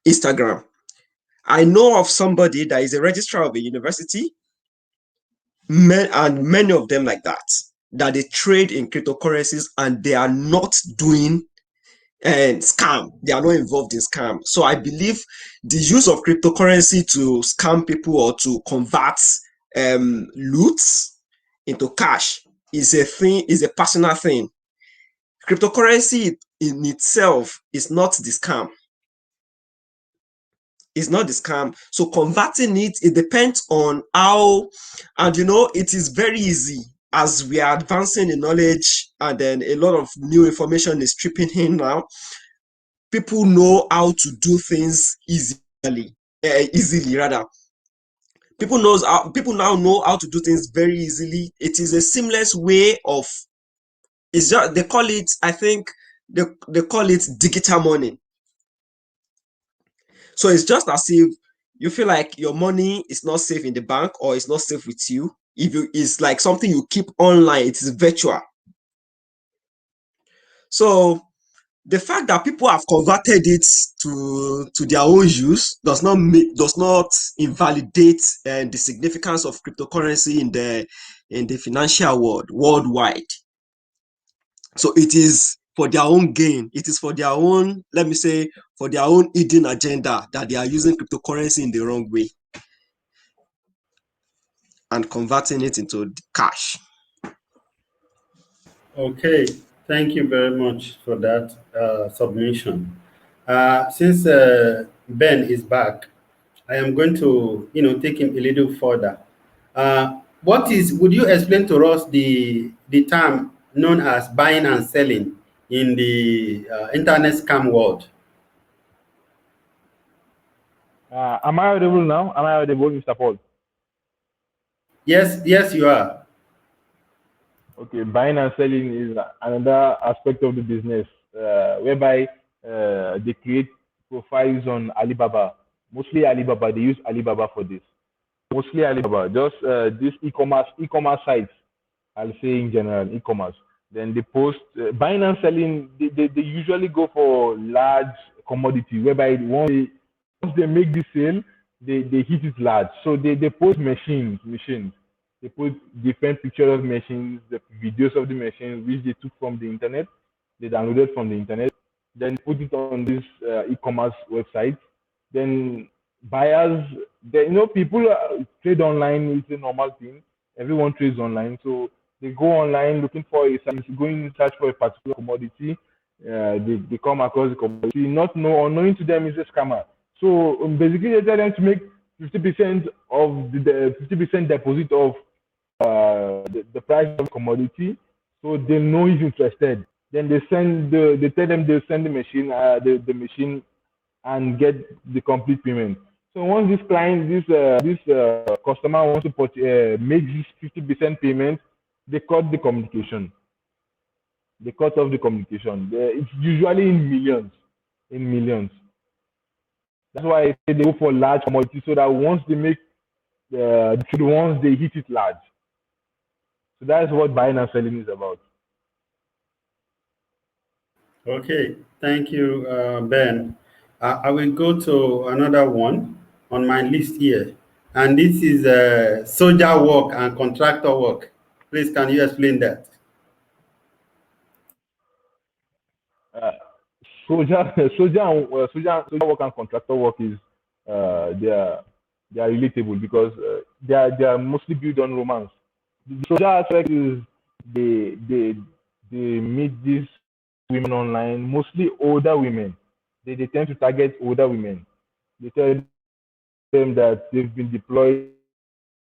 Instagram. I know of somebody that is a registrar of a university, and many of them like that they trade in cryptocurrencies and they are not doing and scam. They are not involved in scam. So I believe the use of cryptocurrency to scam people or to convert loot into cash is a personal thing. Cryptocurrency in itself is not the scam. It's not the scam. So converting it depends on how, and it is very easy as we are advancing in knowledge and then a lot of new information is tripping in now. People know how to do things easily rather. People now know how to do things very easily. It is a seamless way of, it's just, they call it, I think they call it digital money. So it's just as if you feel like your money is not safe in the bank or it's not safe with you. If it's like something you keep online, it is virtual. So the fact that people have converted it to their own use does not invalidate the significance of cryptocurrency in the financial world worldwide. So it is for their own gain. It is for their own, let me say, for their own hidden agenda that they are using cryptocurrency in the wrong way and converting it into cash. Okay, thank you very much for that submission. Since Ben is back, I am going to, take him a little further. Would you explain to us the term known as buying and selling in the internet scam world? Am I audible now? Am I audible, Mr. Paul? Yes, yes, you are. Okay, buying and selling is another aspect of the business whereby they create profiles on Alibaba. Mostly Alibaba, they use Alibaba for this. Mostly Alibaba, just this e-commerce sites. I'll say in general, e-commerce. Then they post buying and selling. They usually go for large commodity, whereby once they make the sale, they hit it large. So they post machines. They put different pictures of machines, the videos of the machines, which they took from the internet. They downloaded from the internet, then put it on this e-commerce website. Then buyers, people trade online. It's a normal thing. Everyone trades online, so they go online looking for a service, going in search for a particular commodity. They come across the commodity, not know unknowing to them is a scammer. So basically, they tell them to make 50% of the 50% deposit of the price of the commodity, so they know he's interested. Then they tell them they'll send the machine and get the complete payment. So once this customer wants to make this 50% payment, they cut the communication. They cut off the communication. It's usually in millions. In millions. That's why I say they go for large commodities so that once they make once they hit it large. So that's what buying and selling is about. Okay, thank you, Ben. I will go to another one on my list here, and this is soldier work and contractor work. Please, can you explain that? Uh, soldier work and contractor work is they are relatable because they are mostly built on romance. The soldier aspect is they meet these women online, mostly older women. They tend to target older women. They tell them that they've been deployed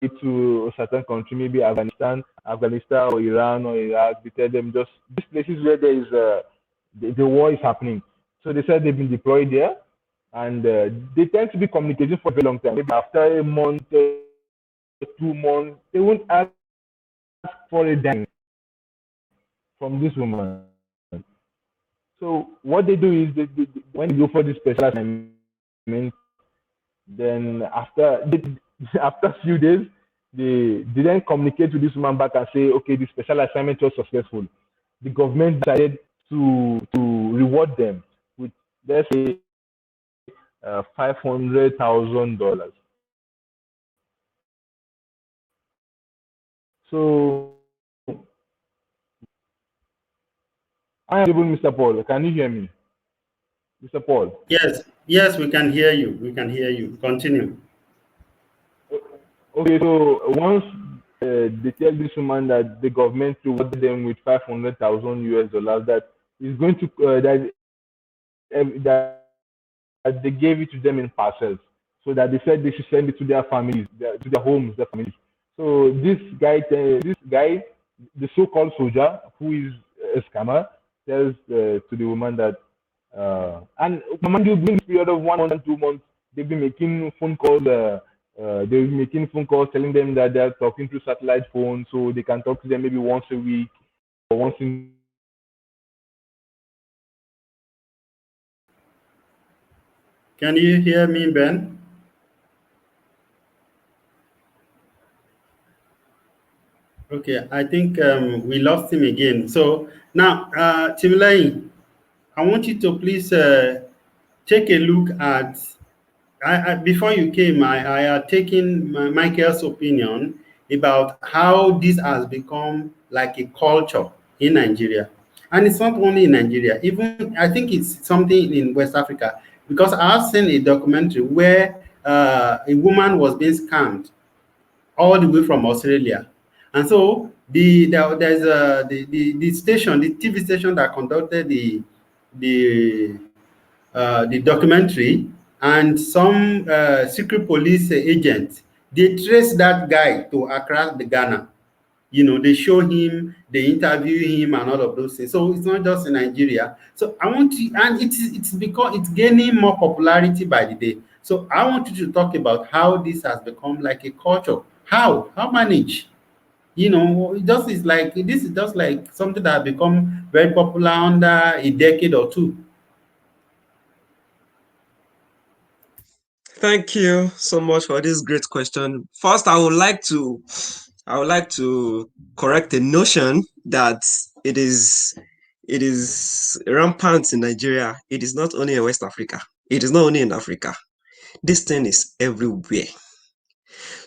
to a certain country, maybe Afghanistan or Iran or Iraq. They tell them just these places where there is the war is happening. So they said they've been deployed there, and they tend to be communicating for a very long time. Maybe after a month, 2 months, they won't ask for a dime from this woman. So what they do is when they go for this special assignment, then after a few days, they didn't communicate to this woman back and say, okay, the special assignment was successful. The government decided to reward them with, let's say, $500,000. So I am able, Mr. Paul. Can you hear me, Mr. Paul? Yes, yes, we can hear you. We can hear you. Continue. Okay, so once they tell this woman that the government rewarded them with 500,000 US dollars, that is going to that they gave it to them in parcels, so that they said they should send it to their families, to their homes, their families. So this guy, the so-called soldier who is a scammer, tells to the woman that, and mind you, during this period of 1 month and 2 months, they've been making phone calls. They've been making phone calls telling them that they're talking through satellite phone, so they can talk to them maybe once a week or once in. Can you hear me, Ben? Okay, I think we lost him again. So now, Timlay, I want you to please take a look at. Before you came, I had taken Michael's opinion about how this has become like a culture in Nigeria. And it's not only in Nigeria, even I think it's something in West Africa, because I've seen a documentary where a woman was being scammed all the way from Australia. And so there's the station, the TV station that conducted the the documentary, and some secret police agents, they trace that guy to Accra, the Ghana. You know, they show him, they interview him, and all of those things. So it's not just in Nigeria. So I want to, and it's because it's gaining more popularity by the day. So I want you to talk about how this has become like a culture. How manage? You know, it just is like this is just like something that has become very popular under a decade or two. Thank you so much for this great question. First, I would like to correct the notion that it is it is rampant in Nigeria. It is not only in West Africa. It is not only in Africa. This thing is everywhere.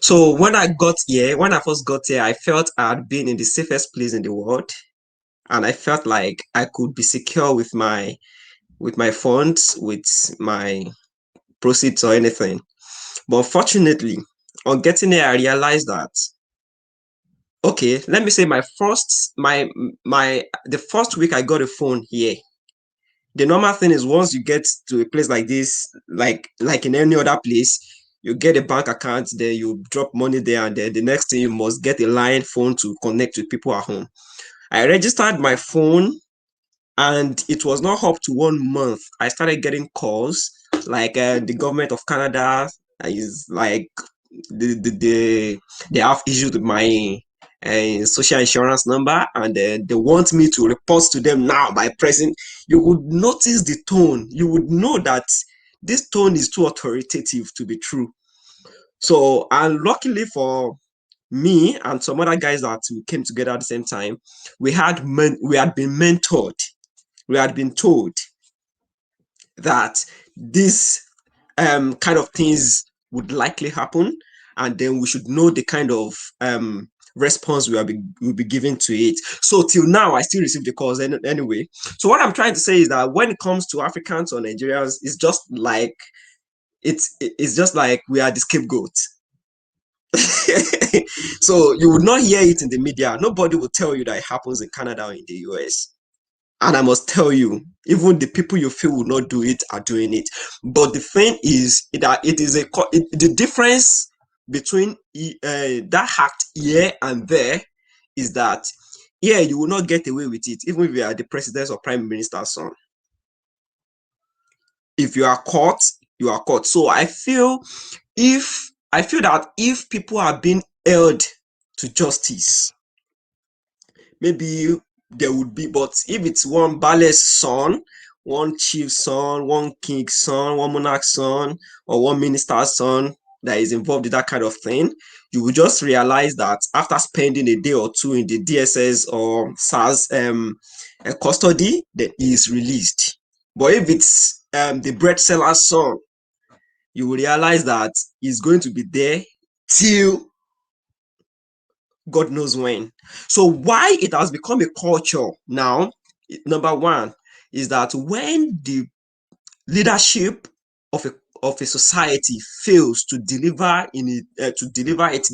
So when I first got here, I felt I had been in the safest place in the world, and I felt like I could be secure with my funds, with my proceeds or anything. But unfortunately, on getting here, I realized that, okay, let me say the first week I got a phone here. The normal thing is, once you get to a place like this, like in any other place, you get a bank account there, you drop money there, and then the next thing you must get a line phone to connect with people at home. I registered my phone, and it was not up to 1 month. I started getting calls like the government of Canada is like they have issues with my social insurance number, and they want me to report to them now by pressing. You would notice the tone. You would know that this tone is too authoritative to be true. So, and luckily for me and some other guys that we came together at the same time, we had been mentored. We had been told that this kind of things would likely happen, and then we should know the kind of response will be given to it. So till now, I still receive the calls anyway. So what I'm trying to say is that when it comes to Africans or Nigerians, it's just like we are the scapegoat. So you would not hear it in the media. Nobody will tell you that it happens in Canada or in the US. And I must tell you, even the people you feel will not do it are doing it. But the thing is that the difference between that act here and there is that here you will not get away with it, even if you are the president or prime minister's son. If you are caught, you are caught. So I feel that if people are being held to justice. Maybe there would be, but if it's one Bale's son, one chief's son, one king's son, one monarch's son, or one minister's son that is involved in that kind of thing, you will just realize that after spending a day or two in the DSS or SARS custody, then he is released. But if it's the bread seller's son, you will realize that he's going to be there till God knows when. So why it has become a culture now, number one, is that when the leadership of a society fails to deliver its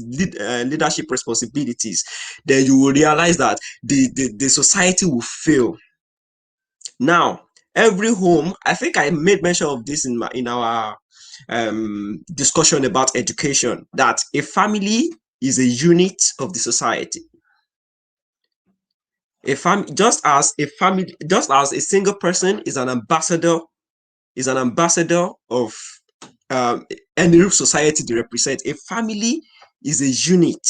leadership responsibilities, then you will realize that the society will fail. Now, every home, I think I made mention of this in our discussion about education, that a family is a unit of the society. Just as a single person is an ambassador of any society they represent, a family is a unit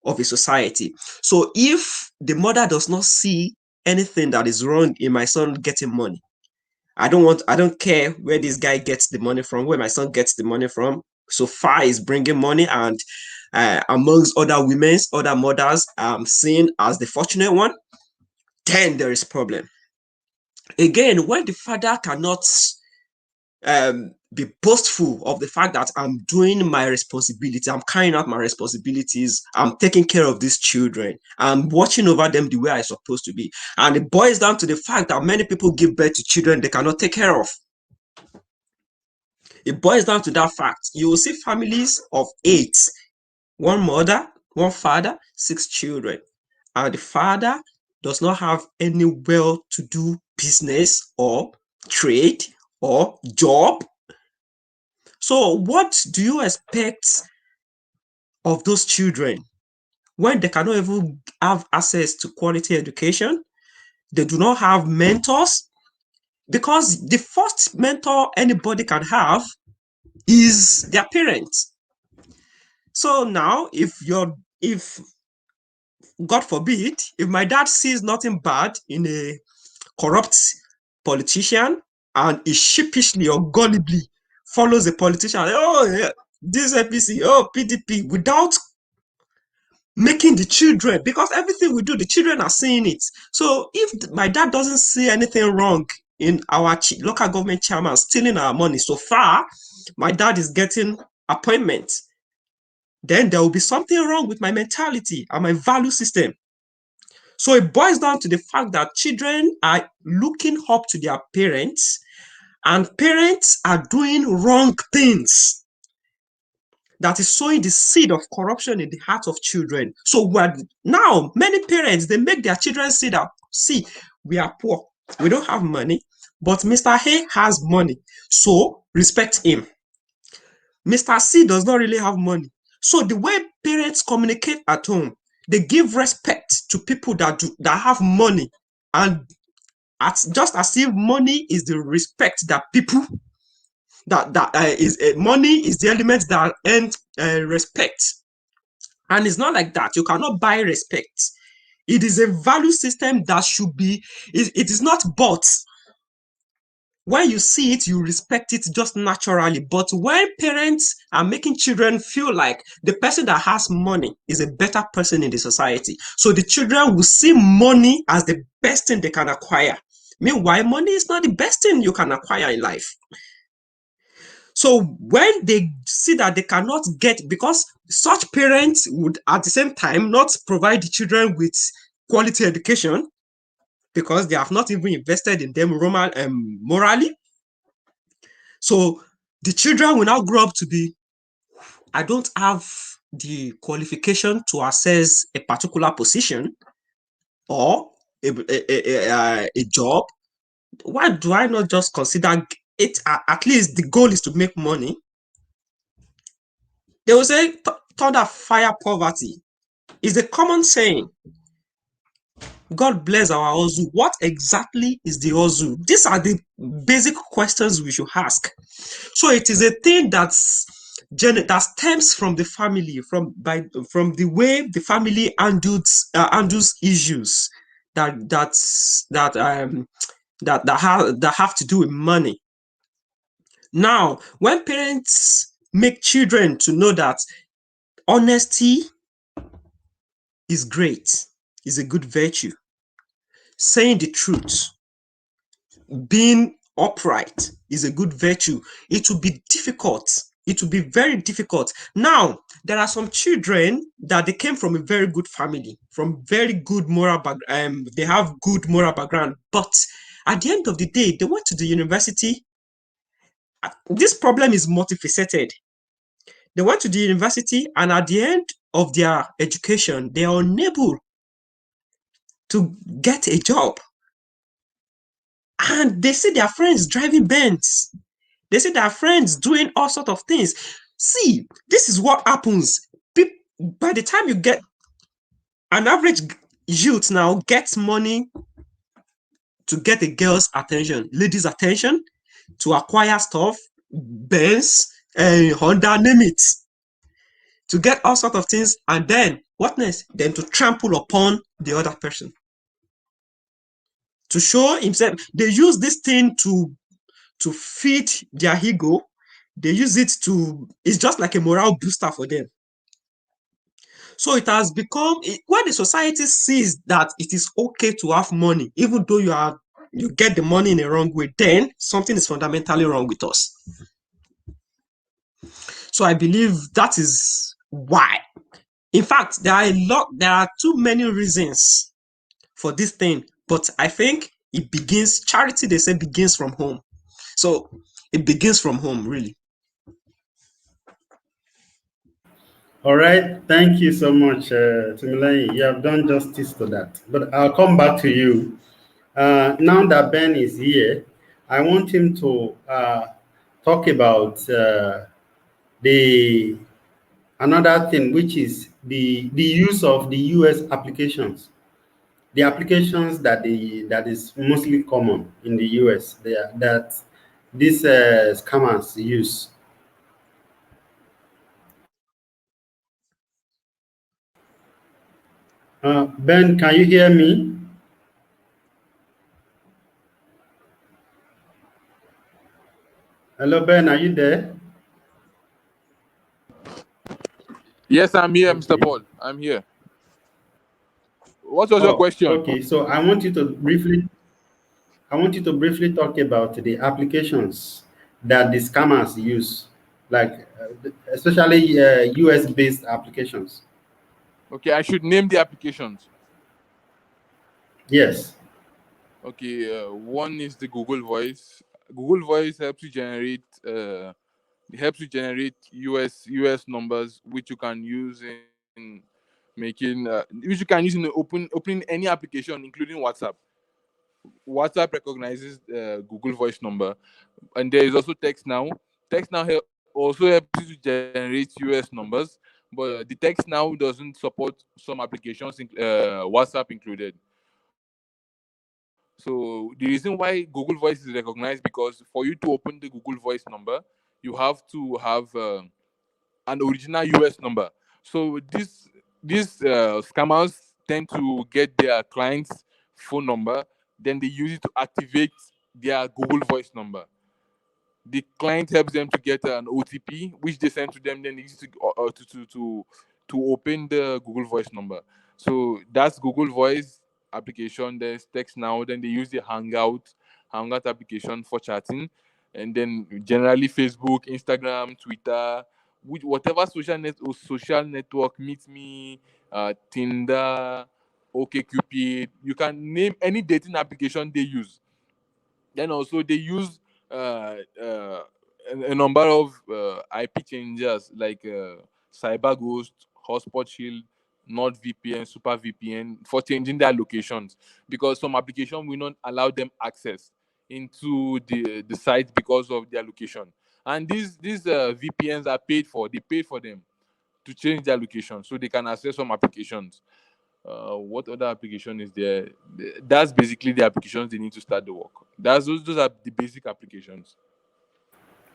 of a society. So if the mother does not see anything that is wrong in my son getting money, I don't care where this guy gets the money from, where my son gets the money from, so far he's bringing money, and amongst other mothers, I'm seen as the fortunate one, then there is problem. Again, when the father cannot be boastful of the fact that I'm doing my responsibility, I'm carrying out my responsibilities, I'm taking care of these children, I'm watching over them the way I'm supposed to be. And it boils down to the fact that many people give birth to children they cannot take care of. It boils down to that fact. You will see families of 8, one mother, one father, 6 children. And the father does not have any well-to-do business or trade or job. So what do you expect of those children when they cannot even have access to quality education? They do not have mentors, because the first mentor anybody can have is their parents. So now, if God forbid, if my dad sees nothing bad in a corrupt politician and he sheepishly or gullibly follows a politician, oh yeah, this APC, oh PDP, without making the children, because everything we do, the children are seeing it. So if my dad doesn't see anything wrong in our local government chairman stealing our money, so far my dad is getting appointments, then there will be something wrong with my mentality and my value system. So it boils down to the fact that children are looking up to their parents, and parents are doing wrong things that is sowing the seed of corruption in the heart of children. So now many parents, they make their children see that, see, we are poor, we don't have money, but Mr. A has money, so respect him. Mr. C does not really have money. So the way parents communicate at home, they give respect to people that have money, and just as if money is the respect that people money is the element that earns respect. And it's not like that. You cannot buy respect. It is a value system that should be, it is not bought. When you see it, you respect it just naturally. But when parents are making children feel like the person that has money is a better person in the society, so the children will see money as the best thing they can acquire. Meanwhile, money is not the best thing you can acquire in life. So when they see that they cannot get, because such parents would at the same time not provide the children with quality education, because they have not even invested in them morally. So the children will now grow up to be, I don't have the qualification to access a particular position or a job. Why do I not just consider it? At least the goal is to make money. They will say, thunder, fire, poverty is a common saying. God bless our hustle. What exactly is the hustle? These are the basic questions we should ask. So it is a thing that that stems from the family, from the way the family handles issues that have to do with money. Now, when parents make children to know that honesty is great, is a good virtue, saying the truth, being upright is a good virtue, it will be difficult. It will be very difficult. Now, there are some children that they came from a very good family, from very good moral background. They have good moral background, but at the end of the day, they went to the university. This problem is multifaceted. They went to the university, and at the end of their education, they are unable to get a job. And they see their friends driving Benz. They see their friends doing all sorts of things. See, this is what happens. By the time you get an average youth now gets money to get a girl's attention, ladies' attention, to acquire stuff, Benz, Honda, name it, to get all sorts of things, and then what next? Then to trample upon the other person. To show himself, they use this thing to feed their ego. They use it it's just like a morale booster for them. So it has become, when the society sees that it is okay to have money, even though you get the money in a wrong way, then something is fundamentally wrong with us. So I believe that is why. In fact, there are too many reasons for this thing, but I think charity, they say, begins from home. So it begins from home, really. All right, thank you so much, Timileyin. You have done justice to that. But I'll come back to you. Now that Ben is here, I want him to talk about the another thing, which is the use of the US applications. The applications that is mostly common in the US that these scammers use. Ben, can you hear me? Hello, Ben, are you there? Yes, I'm here, Okay. Mr. Paul. I'm here. What was your question? Okay, so I want you to briefly talk about the applications that the scammers use, like especially US-based applications. Okay, I should name the applications. Yes. Okay, one is the Google Voice. Google Voice helps you generate US numbers, which you can use in making which you can use in opening any application, including WhatsApp. WhatsApp recognizes Google Voice number, and there is also Text Now. Text Now also helps you to generate US numbers, but the Text Now doesn't support some applications, WhatsApp included. So the reason why Google Voice is recognized, because for you to open the Google Voice number, you have to have an original US number. So these scammers tend to get their client's phone number, then they use it to activate their Google Voice number. The client helps them to get an OTP, which they send to them. Then they use it to open the Google Voice number. So that's Google Voice application. There's Text Now. Then they use the Hangout application for chatting, and then generally Facebook, Instagram, Twitter, whatever social network, Meet Me, Tinder, OkCupid. You can name any dating application they use. Then also they use a number of IP changers like CyberGhost, Hotspot Shield, NordVPN, Super VPN for changing their locations, because some application will not allow them access into the site because of their location. And these VPNs are paid for. They pay for them to change their location so they can access some applications. What other application is there? That's basically the applications they need to start the work. Those are the basic applications.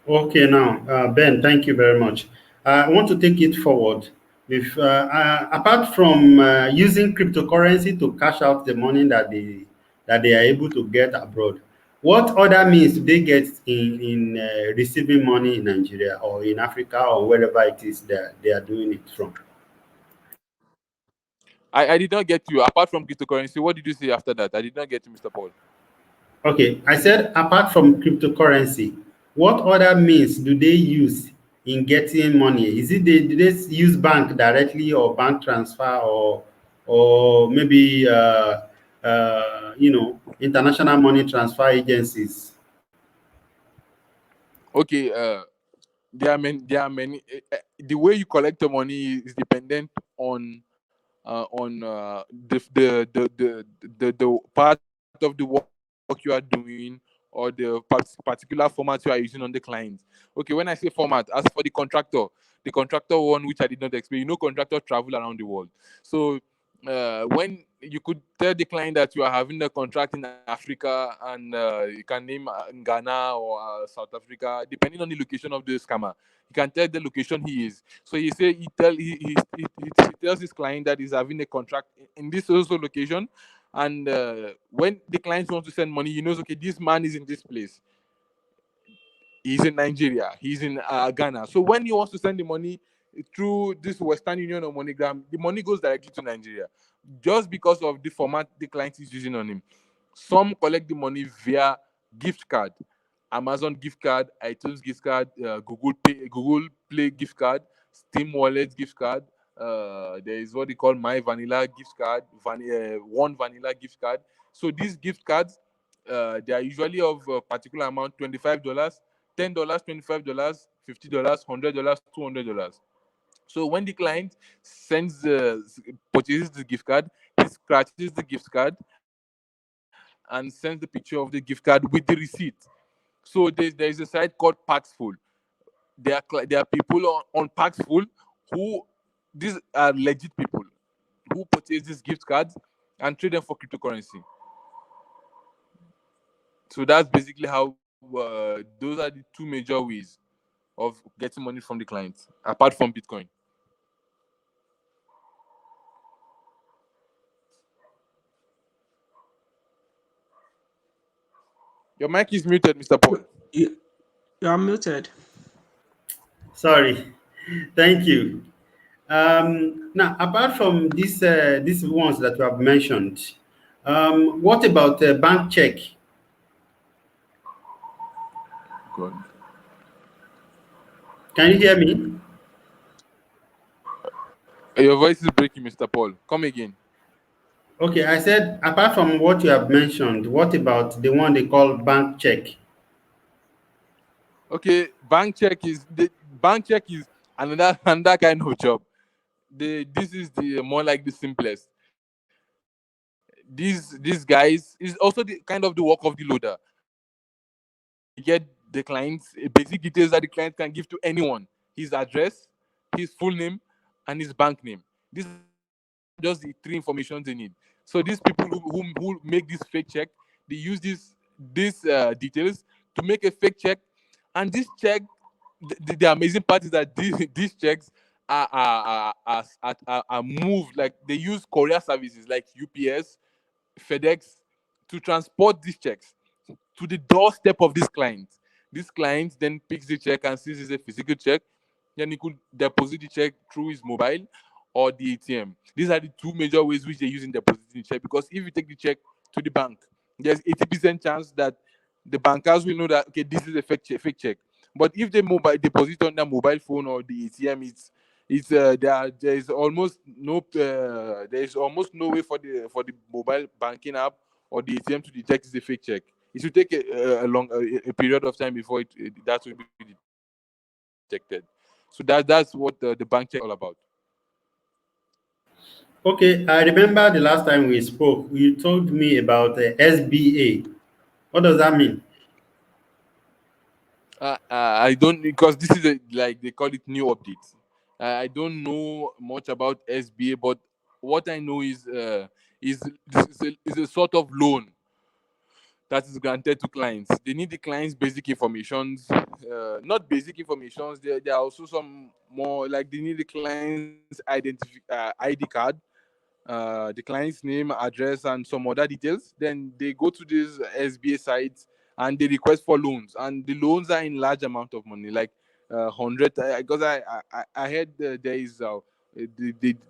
Okay, now Ben, thank you very much. I want to take it forward. If apart from using cryptocurrency to cash out the money that they are able to get abroad, what other means do they get in receiving money in Nigeria or in Africa or wherever it is that they are doing it from? I did not get you. Apart from cryptocurrency, what did you say after that? I did not get you, Mr. Paul. Okay, I said apart from cryptocurrency, what other means do they use in getting money? Is it do they use bank directly or bank transfer or maybe international money transfer agencies? Okay, there are many. The way you collect the money is dependent on the part of the work you are doing or the particular format you are using on the client. Okay, when I say format, as for the contractor one which I did not explain, contractors travel around the world. So when you could tell the client that you are having a contract in Africa and you can name Ghana or South Africa, depending on the location of the scammer, he can tell the location he is. So he tells his client that he's having a contract in this also location, and when the client wants to send money, he knows, okay, this man is in this place. He's in Nigeria. He's in Ghana. So when he wants to send the money through this Western Union or MoneyGram, the money goes directly to Nigeria, just because of the format the client is using on him. Some collect the money via gift card, Amazon gift card, iTunes gift card, Google Play gift card, Steam Wallet gift card. There is what they call My Vanilla gift card, One Vanilla gift card. So these gift cards, they are usually of a particular amount: $25, $10, $25, $50, $100, $200. So when the client purchases the gift card, he scratches the gift card and sends the picture of the gift card with the receipt. So there is a site called Paxful. There are people on Paxful who, these are legit people who purchase these gift cards and trade them for cryptocurrency. So that's basically how those are the two major ways of getting money from the client, apart from Bitcoin. Your mic is muted, Mr. Paul. You are muted. Sorry, thank you. Now, apart from these ones that you have mentioned, what about bank check? Good. Can you hear me? Your voice is breaking, Mr. Paul. Come again. Okay, I said apart from what you have mentioned, what about the one they call bank check? Okay, bank check is another kind of job. This is the more like the simplest. These guys is also the kind of the work of the loader. They get the client's basic details that the client can give to anyone: his address, his full name, and his bank name. These are just the three informations they need. So these people who make this fake check, they use these details to make a fake check, and this check, the amazing part is that these checks are moved, like they use courier services like UPS, FedEx, to transport these checks to the doorstep of this client. This client then picks the check and sees it's a physical check. Then he could deposit the check through his mobile or the ATM. These are the two major ways which they use in depositing the check. Because if you take the check to the bank, there's 80% chance that the bankers will know that, okay, this is a fake check. But if they mobile deposit on their mobile phone or the ATM, there is almost no way for the mobile banking app or the ATM to detect it's a fake check. It should take a period of time before that will be detected. So that's what the bank check is all about. Okay, I remember the last time we spoke, you told me about SBA. What does that mean? I don't, because this is like they call it new update. I don't know much about SBA, but what I know is is a sort of loan. that is granted to clients. They need the client's basic informations, not basic informations. There are also some more, like they need the client's ID card, the client's name, address, and some other details. Then they go to this SBA site and they request for loans, and the loans are in large amount of money, like 100. Because I heard there is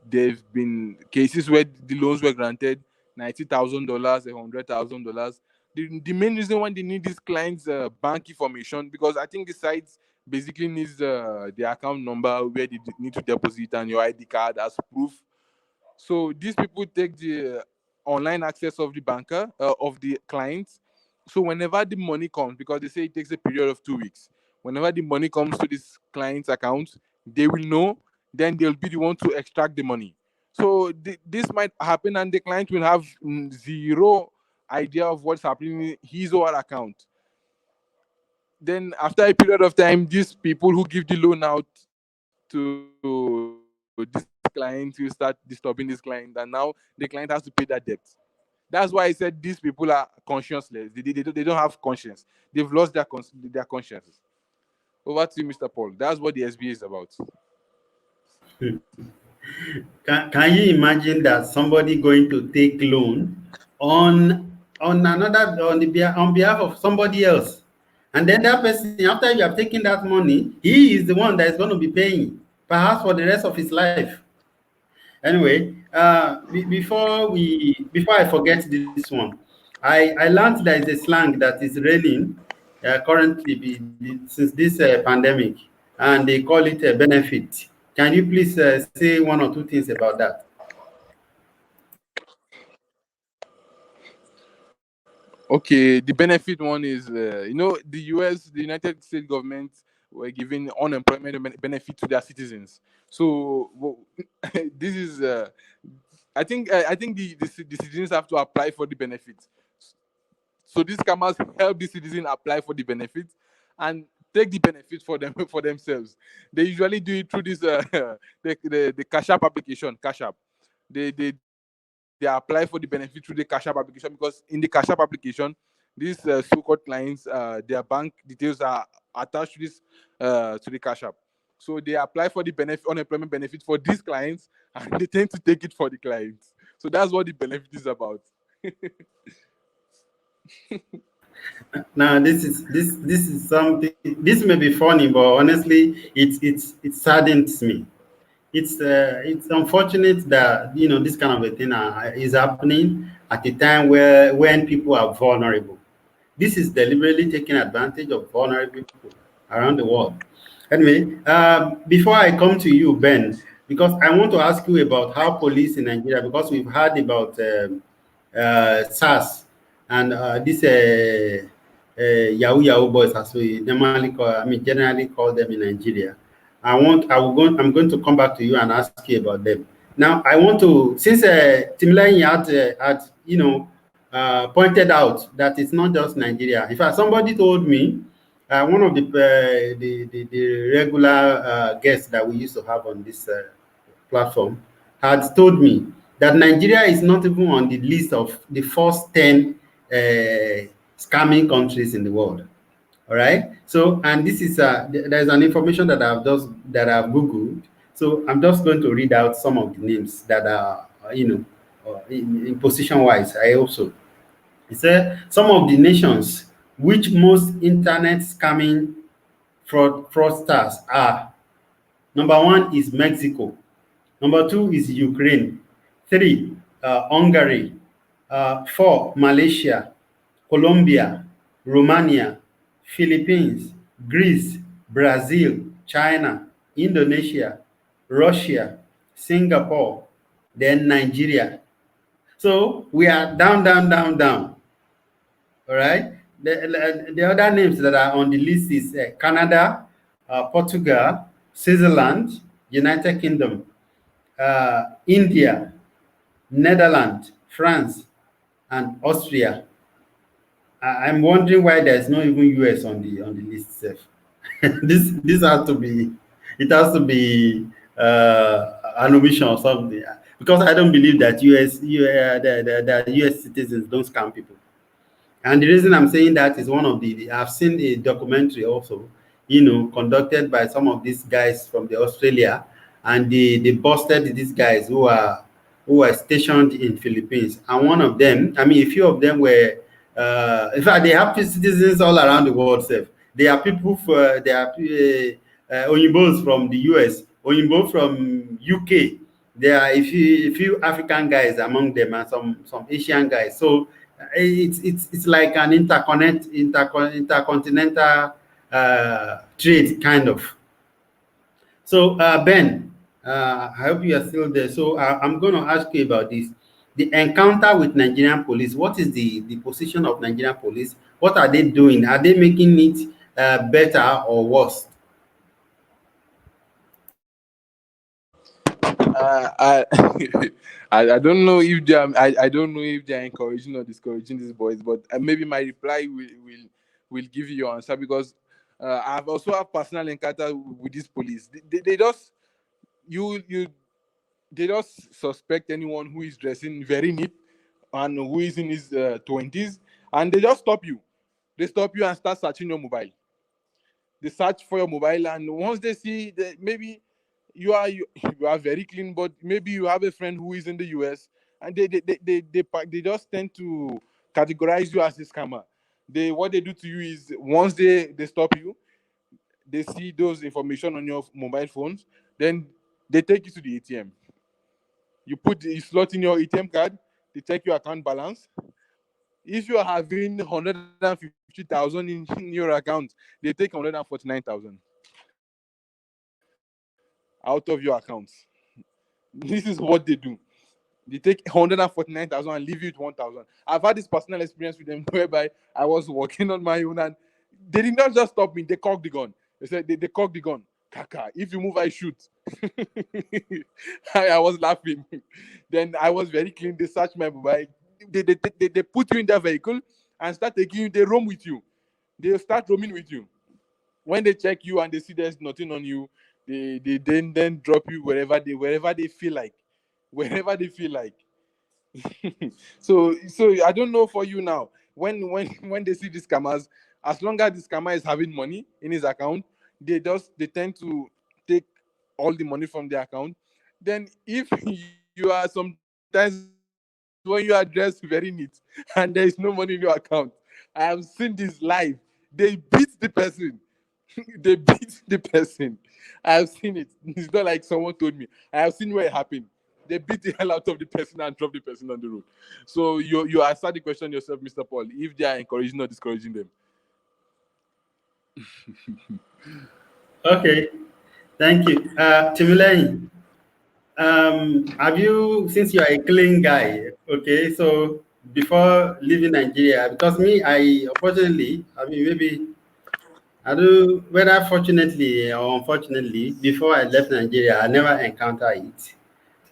there've been cases where the loans were granted $90,000, $100,000. The main reason why they need these clients' bank information, because I think the sites basically needs the account number where they need to deposit and your ID card as proof. So these people take the online access of the banker, of the client. So whenever the money comes, because they say it takes a period of 2 weeks, whenever the money comes to this client's account, they will know. Then they'll be the one to extract the money. So this might happen, and the client will have zero idea of what's happening in his or her account. Then after a period of time, these people who give the loan out to this client will start disturbing this client, and now the client has to pay that debt. That's why I said these people are conscienceless. They don't have conscience. They've lost their conscience. Over to you, Mr. Paul. That's what the SBA is about. Can you imagine that somebody going to take loan on behalf of somebody else, and then that person, after you have taken that money, he is the one that is going to be paying, perhaps for the rest of his life. Anyway, before I forget this one, I learned there is a slang that is reigning currently since this pandemic, and they call it a benefit. Can you please say one or two things about that? Okay, the benefit one is, the the United States government were giving unemployment benefit to their citizens. So this is, I think the citizens have to apply for the benefit. So these scammers help the citizen apply for the benefit and take the benefit for them for themselves. They usually do it through this the Cash App application, Cash App. They apply for the benefit through the Cash App application, because in the Cash App application, these so-called clients, their bank details are attached to the Cash App. So they apply for the unemployment benefit for these clients, and they tend to take it for the clients. So that's what the benefit is about. Now, this is something. This may be funny, but honestly, it saddens me. It's unfortunate that this kind of a thing is happening at a time when people are vulnerable. This is deliberately taking advantage of vulnerable people around the world. Anyway, before I come to you, Ben, because I want to ask you about how police in Nigeria, because we've heard about SARS and this Yahoo Yahoo boys, as we generally call them in Nigeria. I'm going to come back to you and ask you about them. Now, I want to, since Timlani had pointed out that it's not just Nigeria. In fact, somebody told me, one of the regular guests that we used to have on this platform had told me that Nigeria is not even on the list of the first 10 scamming countries in the world. All right. So, and this is there's an information that I've Googled. So I'm just going to read out some of the names that are in position wise. I also, it said some of the nations which most internet scamming fraudsters are. Number one is Mexico. Number two is Ukraine. Three, Hungary. Four, Malaysia, Colombia, Romania, Philippines, Greece, Brazil, China, Indonesia, Russia, Singapore, then Nigeria. So we are down, down, down, down. All right. The other names that are on the list is Canada, Portugal, Switzerland, United Kingdom, India, Netherlands, France, and Austria. I'm wondering why there's not even US on the list itself. This has to be, it has to be an omission or something, because I don't believe that the US citizens don't scam people. And the reason I'm saying that is one of I've seen a documentary also, conducted by some of these guys from the Australia, and they busted these guys who are stationed in Philippines. And one of them, I mean, a few of them were, in fact, they have citizens all around the world. Self. They are people they are Oyinbos from the US, Oyinbo from UK. There are a few African guys among them and some Asian guys. So it's like an intercontinental trade kind of. So Ben, I hope you are still there. So I'm going to ask you about this. The encounter with Nigerian police. What is the position of Nigerian police? What are they doing? Are they making it better or worse? I, I don't know if they are, I don't know if they are encouraging or discouraging these boys, but maybe my reply will give you your answer, because I've also have personal encounter with this police. They just you they just suspect anyone who is dressing very neat and who is in his 20s, and they just stop you. They stop you and start searching your mobile. They search for your mobile, and once they see that maybe you are very clean, but maybe you have a friend who is in the US, and they just tend to categorize you as a scammer. What they do to you is, once they stop you, they see those information on your mobile phones, then they take you to the ATM. You slot in your ATM card, they check your account balance. If you are having 150,000 in your account, they take 149,000 out of your accounts. This is what they do. They take 149,000 and leave you with 1,000. I've had this personal experience with them whereby I was working on my own, and they did not just stop me, they cocked the gun. They said they cocked the gun. Kaka, if you move, I shoot. I was laughing. Then I was very clean. They searched my mobile. They put you in their vehicle and start taking you. They roam with you. They start roaming with you. When they check you and they see there's nothing on you, they then drop you wherever they feel like. Wherever they feel like. So I don't know for you now. When they see these scammers, as long as the scammer is having money in his account, they tend to take all the money from their account. Then if you are sometimes, when you are dressed very neat and there is no money in your account, I have seen this live. They beat the person. They beat the person. I have seen it. It's not like someone told me. I have seen where it happened. They beat the hell out of the person and drop the person on the road. So you answer the question yourself, Mr. Paul, if they are encouraging or discouraging them. Okay, thank you. Timilein, have you, since you are a clean guy, okay, so before leaving Nigeria, because me, unfortunately, I mean, maybe I do, whether fortunately or unfortunately, before I left Nigeria, I never encountered it.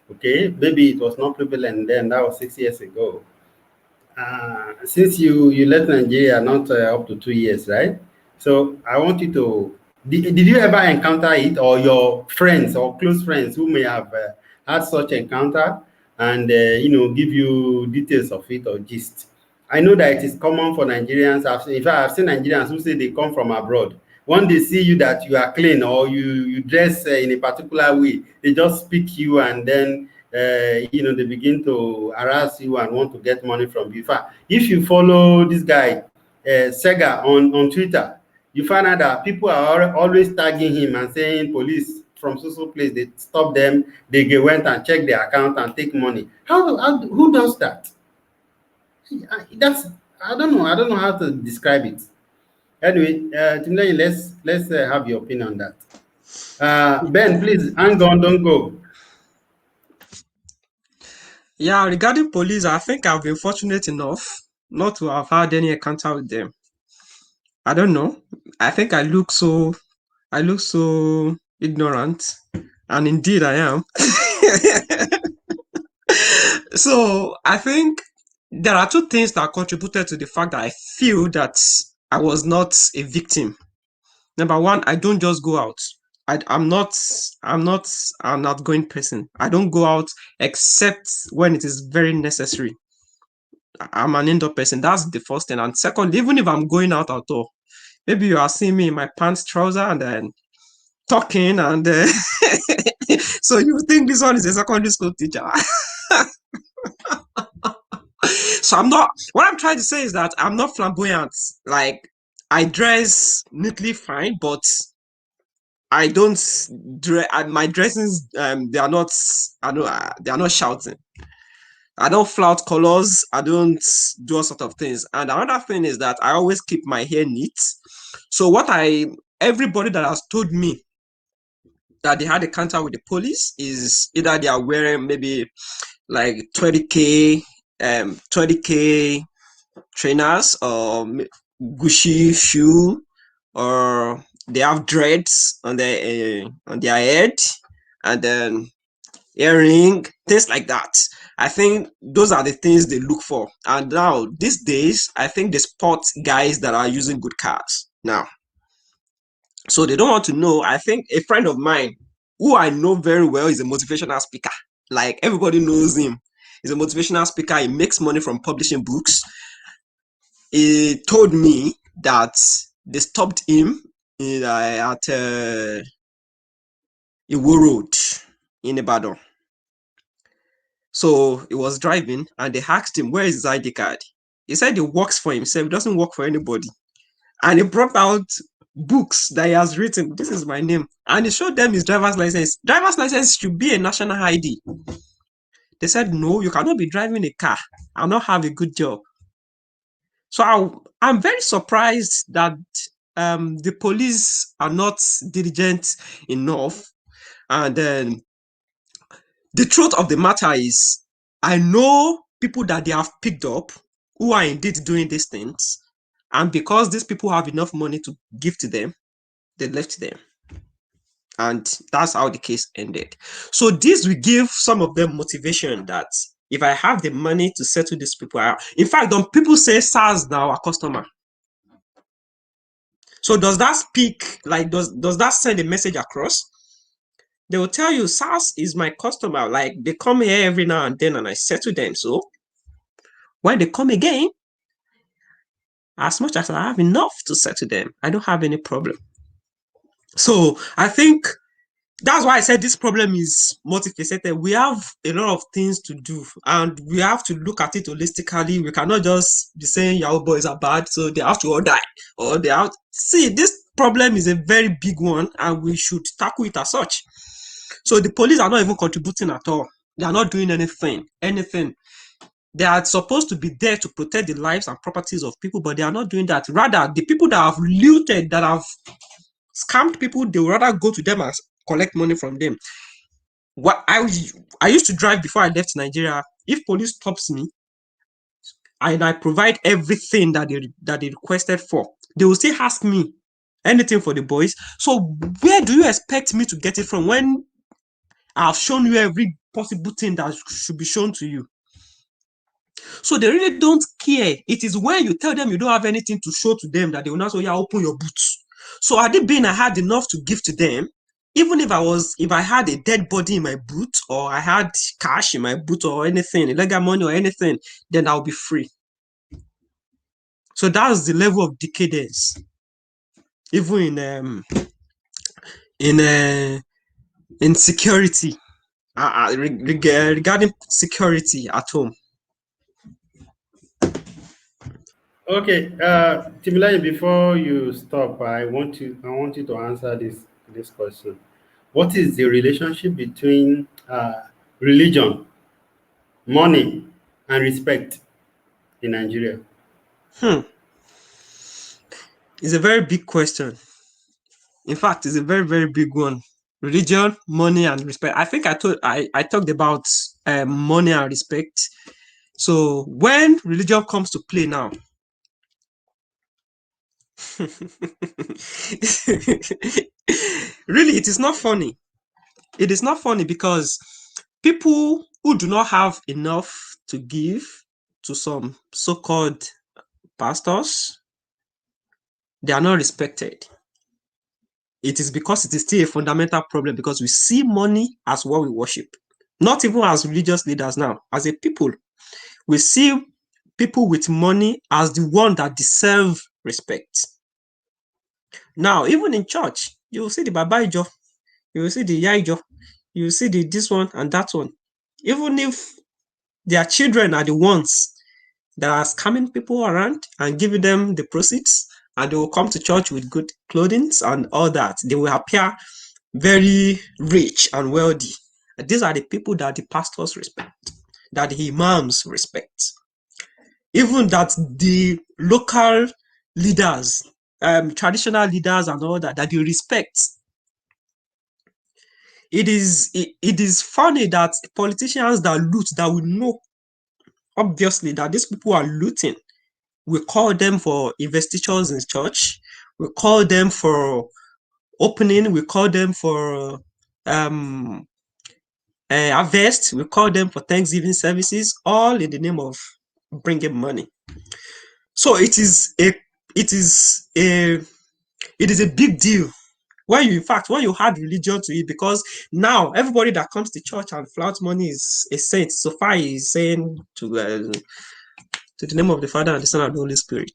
Okay, maybe it was not prevalent then, that was 6 years ago. Since you left Nigeria not up to 2 years, right? So I want you to, did you ever encounter it, or your friends or close friends who may have had such encounter, and give you details of it or gist? I know that it is common for Nigerians. In fact, I've seen Nigerians who say they come from abroad. When they see you that you are clean, or you dress in a particular way, they just pick you, and then they begin to harass you and want to get money from you. In fact, if you follow this guy, Sega, on Twitter, you find out that people are always tagging him and saying police from social place, they stop them, went and check their account and take money. Who does that? That's, I don't know how to describe it. Anyway, Timley, let's have your opinion on that. Ben, please hang on, don't go. Yeah, regarding police, I think I've been fortunate enough not to have had any encounter with them. I don't know. I think I look so ignorant, and indeed I am. So I think there are two things that contributed to the fact that I feel that I was not a victim. Number one, I don't just go out. I'm not an outgoing person. I don't go out except when it is very necessary. I'm an indoor person. That's the first thing. And second, even if I'm going out at all, maybe you are seeing me in my pants, trouser, and then talking, and so you think this one is a secondary school teacher. So I'm not. What I'm trying to say is that I'm not flamboyant. Like, I dress neatly fine, but I don't dress. My dressings, they are not. I know they are not shouting. I don't flout colors. I don't do all sort of things. And another thing is that I always keep my hair neat. So everybody that has told me that they had a counter with the police is either they are wearing maybe like 20k trainers or Gucci shoe, or they have dreads on their head, and then earring, things like that. I think those are the things they look for. And now these days, I think they spot guys that are using good cars now. So they don't want to know. I think a friend of mine who I know very well is a motivational speaker. Like, everybody knows him. He's a motivational speaker. He makes money from publishing books. He told me that they stopped him at Iwo Road in Ibadan. So he was driving and they asked him, where is his ID card? He said he works for himself, he doesn't work for anybody. And he brought out books that he has written. This is my name. And he showed them his driver's license. Driver's license should be a national ID. They said, no, you cannot be driving a car and not have a good job. So I'm very surprised that the police are not diligent enough. And then the truth of the matter is, I know people that they have picked up who are indeed doing these things. And because these people have enough money to give to them, they left them. And that's how the case ended. So this will give some of them motivation that if I have the money to settle these people out. In fact, don't people say SARS now a customer? So does that speak, like, does that send a message across? They will tell you, SARS is my customer. Like, they come here every now and then and I settle them. So when they come again, as much as I have enough to settle them, I don't have any problem. So I think that's why I said this problem is multifaceted. We have a lot of things to do and we have to look at it holistically. We cannot just be saying Yahoo boys are bad, so they have to all die. Or they have see, this problem is a very big one and we should tackle it as such. So the police are not even contributing at all. They are not doing anything. They are supposed to be there to protect the lives and properties of people, but they are not doing that. Rather, the people that have looted, that have scammed people, they would rather go to them and collect money from them. What I used to drive before I left Nigeria. If police stops me and I provide everything that they requested for, they will still ask me anything for the boys. So where do you expect me to get it from when I've shown you every possible thing that should be shown to you? So they really don't care. It is when you tell them you don't have anything to show to them that they will not say, yeah, open your boots. So had it been I had enough to give to them, even if I had a dead body in my boot, or I had cash in my boot or anything, illegal money or anything, then I'll be free. So that's the level of decadence, even in security, regarding security at home. Okay, Timilai, before you stop, I want you to answer this question. What is the relationship between religion, money, and respect in Nigeria? It's a very big question. In fact, it's a very, very big one. Religion, money, and respect. I think I talked about money and respect. So when religion comes to play now, really, it is not funny. It is not funny because people who do not have enough to give to some so-called pastors, they are not respected. It is because it is still a fundamental problem, because we see money as what we worship. Not even as religious leaders now, as a people. We see people with money as the one that deserve respect. Now, even in church, you will see the Babaijo, you will see the Yaijo, you will see the this one and that one. Even if their children are the ones that are scamming people around and giving them the proceeds, and they will come to church with good clothing and all that, they will appear very rich and wealthy. These are the people that the pastors respect, that the imams respect, even that the local leaders, traditional leaders and all that, that they respect. It is funny that politicians that loot, that we know obviously that these people are looting, we call them for investitures in church, we call them for opening, we call them for harvest, we call them for Thanksgiving services, all in the name of bringing money. So it is a big deal when you add religion to it, because now everybody that comes to church and flouts money is a saint. So far is saying to the name of the Father and the Son and the Holy Spirit.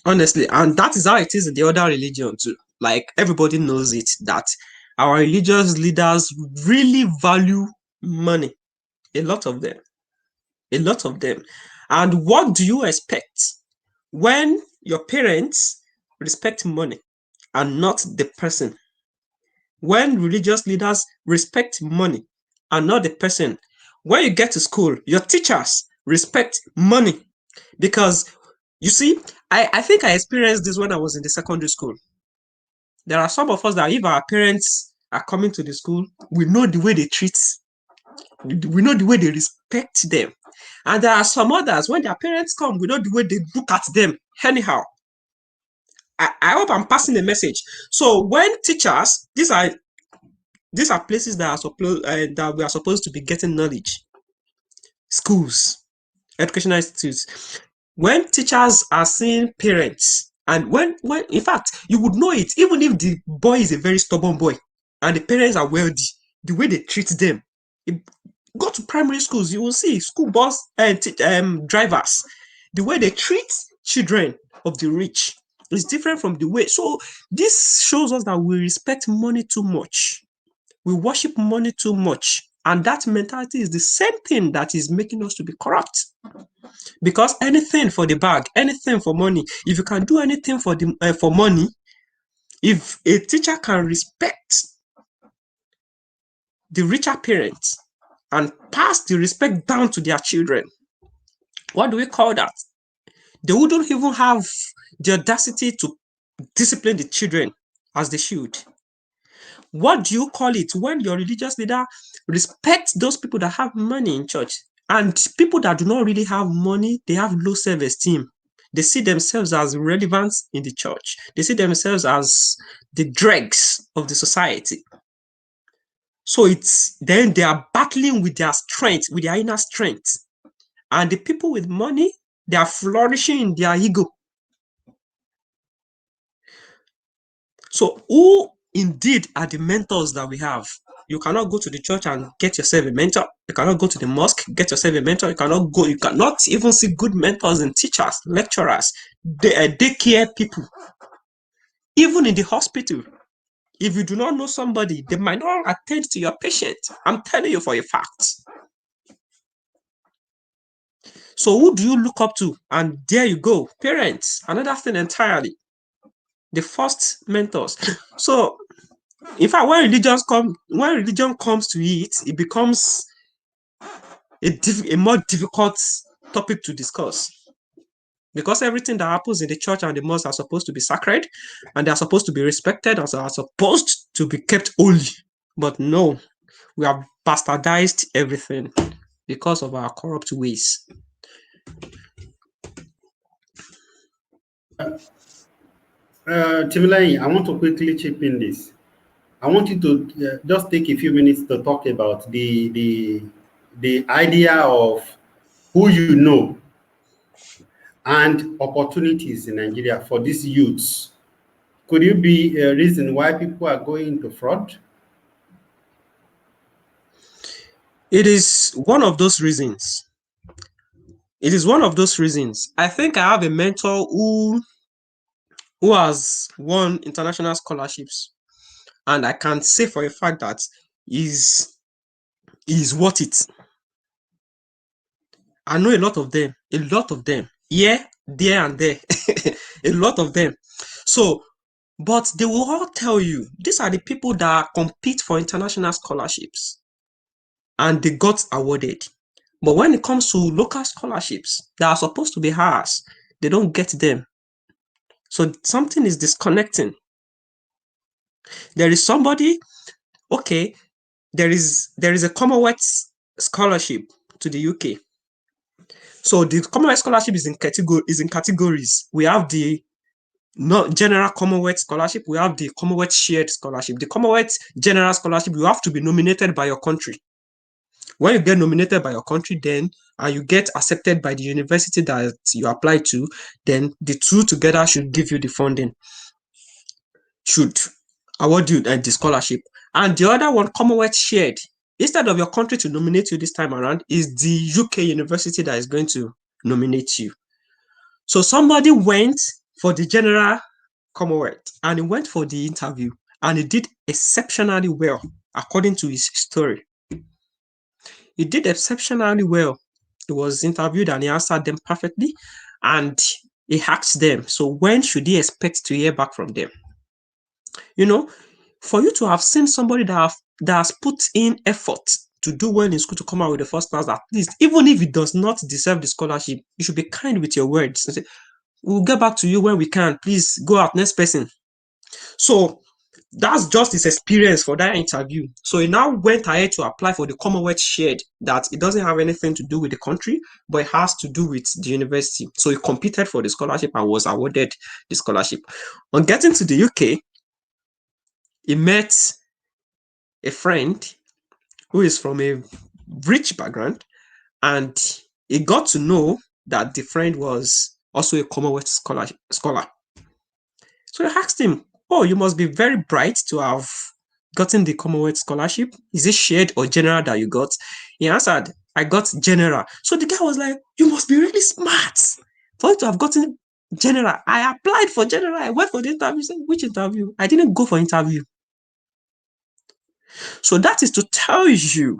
Honestly, and that is how it is in the other religion too. Like, everybody knows it, that our religious leaders really value money. A lot of them. And what do you expect when your parents respect money and not the person? When religious leaders respect money and not the person? When you get to school, your teachers respect money. Because you see, I think I experienced this when I was in the secondary school. There are some of us that if our parents are coming to the school, we know the way they treat, we know the way they respect them. And there are some others, when their parents come, we know the way they look at them anyhow. I hope I'm passing a message. So when teachers, these are places that that we are supposed to be getting knowledge. Schools, educational institutes. When teachers are seeing parents, and when in fact you would know it, even if the boy is a very stubborn boy and the parents are wealthy, the way they treat them. Go to primary schools, you will see school bus and drivers, the way they treat children of the rich is different from the way. So this shows us that we respect money too much. We worship money too much. And that mentality is the same thing that is making us to be corrupt. Because anything for the bag, anything for money, if you can do anything for money, if a teacher can respect the richer parents and pass the respect down to their children, what do we call that? They wouldn't even have the audacity to discipline the children as they should. What do you call it when your religious leader respects those people that have money in church? And people that do not really have money, they have low self-esteem. They see themselves as irrelevant in the church. They see themselves as the dregs of the society. So then they are battling with their strength, with their inner strength. And the people with money, they are flourishing in their ego. So who indeed are the mentors that we have? You cannot go to the church and get yourself a mentor. You cannot go to the mosque, get yourself a mentor. You cannot even see good mentors and teachers, lecturers, daycare people. Even in the hospital, if you do not know somebody, they might not attend to your patient. I'm telling you for a fact. So who do you look up to? And there you go, parents, another thing entirely. The first mentors. So in fact, when religion comes to it, it becomes a more difficult topic to discuss. Because everything that happens in the church and the mosque are supposed to be sacred, and they are supposed to be respected, and are supposed to be kept holy. But no, we have bastardized everything because of our corrupt ways. Timilai, I want to quickly chip in this. I want you to just take a few minutes to talk about the idea of who you know and opportunities in Nigeria for these youths. Could it be a reason why people are going into fraud? It is one of those reasons. It is one of those reasons. I think I have a mentor who has won international scholarships, and I can say for a fact that is worth it. I know a lot of them, here, there, and there, a lot of them. So, but they will all tell you these are the people that compete for international scholarships and they got awarded. But when it comes to local scholarships that are supposed to be ours, they don't get them. So something is disconnecting. There is somebody, okay, there is a Commonwealth scholarship to the UK. So the Commonwealth scholarship is in categories. We have the not general Commonwealth scholarship, we have the Commonwealth shared scholarship. The Commonwealth general scholarship, you have to be nominated by your country. When you get nominated by your country, then and you get accepted by the university that you apply to, then the two together should give you the funding, should award you the scholarship. And the other one, Commonwealth shared, instead of your country to nominate you this time around, is the UK university that is going to nominate you. So somebody went for the general Commonwealth and he went for the interview and he did exceptionally well according to his story. He did exceptionally well. He was interviewed and he answered them perfectly. And he asked them, so when should he expect to hear back from them? You know, for you to have seen somebody that has put in effort to do well in school to come out with the first class, at least, even if it does not deserve the scholarship, you should be kind with your words and say, we'll get back to you when we can. Please go out, next person. So that's just his experience for that interview. So he now went ahead to apply for the Commonwealth shared, that it doesn't have anything to do with the country, but it has to do with the university. So he competed for the scholarship and was awarded the scholarship. On getting to the UK, he met a friend who is from a rich background, and he got to know that the friend was also a Commonwealth scholar. So I asked him, oh, you must be very bright to have gotten the Commonwealth scholarship. Is it shared or general that you got? He answered, I got general. So the guy was like, you must be really smart for you to have gotten general. I applied for general. I went for the interview. He said, which interview? I didn't go for interview. So that is to tell you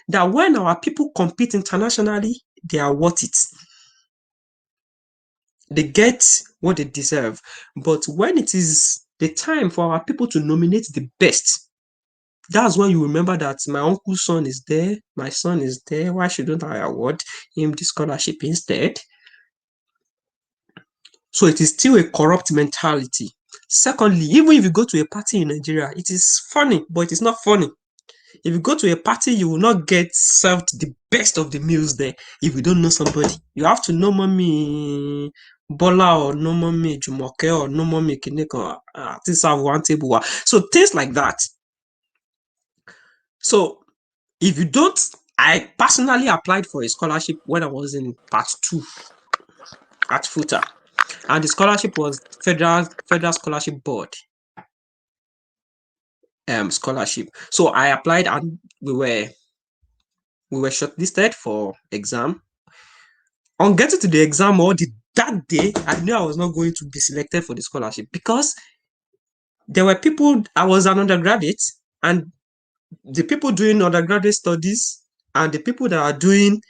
that when our people compete internationally, they are worth it. They get what they deserve. But when it is the time for our people to nominate the best, that's when you remember that my uncle's son is there, my son is there. Why shouldn't I award him the scholarship instead? So it is still a corrupt mentality. Secondly, even if you go to a party in Nigeria, it is funny, but it is not funny. If you go to a party, you will not get served the best of the meals there if you don't know somebody. You have to know mommy Bola or no mommy Jumoke or no mommy Kineko. This have one table. So things like that. So if you don't, I personally applied for a scholarship when I was in part 2 at FUTA, and the scholarship was Federal Scholarship Board scholarship. So I applied and we were shortlisted for exam. On getting to the exam that day, I knew I was not going to be selected for the scholarship because there were people, I was an undergraduate, and the people doing undergraduate studies and the people that are doing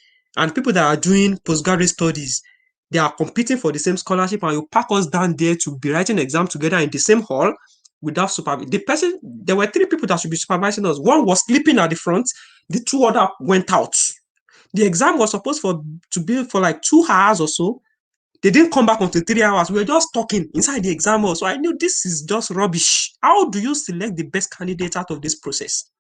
postgraduate studies, they are competing for the same scholarship, and you pack us down there to be writing exam together in the same hall without supervision. There were 3 people that should be supervising us. One was sleeping at the front, the 2 other went out. The exam was supposed to be for like 2 hours or so. They didn't come back until 3 hours. We were just talking inside the exam hall. So I knew this is just rubbish. How do you select the best candidate out of this process?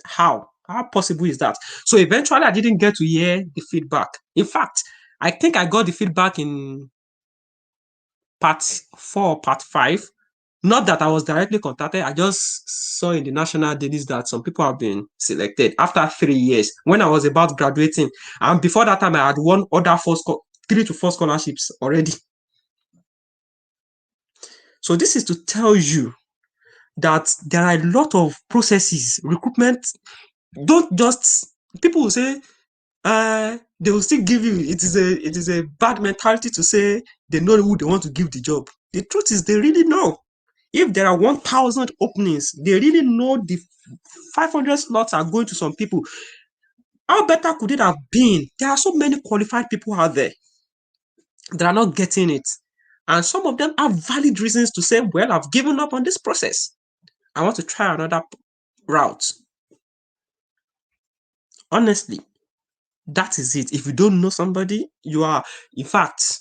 How possible is that? So eventually I didn't get to hear the feedback. In fact, I think I got the feedback in part 4 or part 5. Not that I was directly contacted. I just saw in the national dailies that some people have been selected after 3 years when I was about graduating. And before that time, I had won other 3 to 4 scholarships already. So this is to tell you that there are a lot of processes, recruitment. Don't just, people will say, they will still give you. It is a bad mentality to say they know who they want to give the job. The truth is, they really know. If there are 1,000 openings, they really know the 500 slots are going to some people. How better could it have been? There are so many qualified people out there that are not getting it. And some of them have valid reasons to say, well, I've given up on this process. I want to try another route. Honestly, that is it. If you don't know somebody, you are, in fact,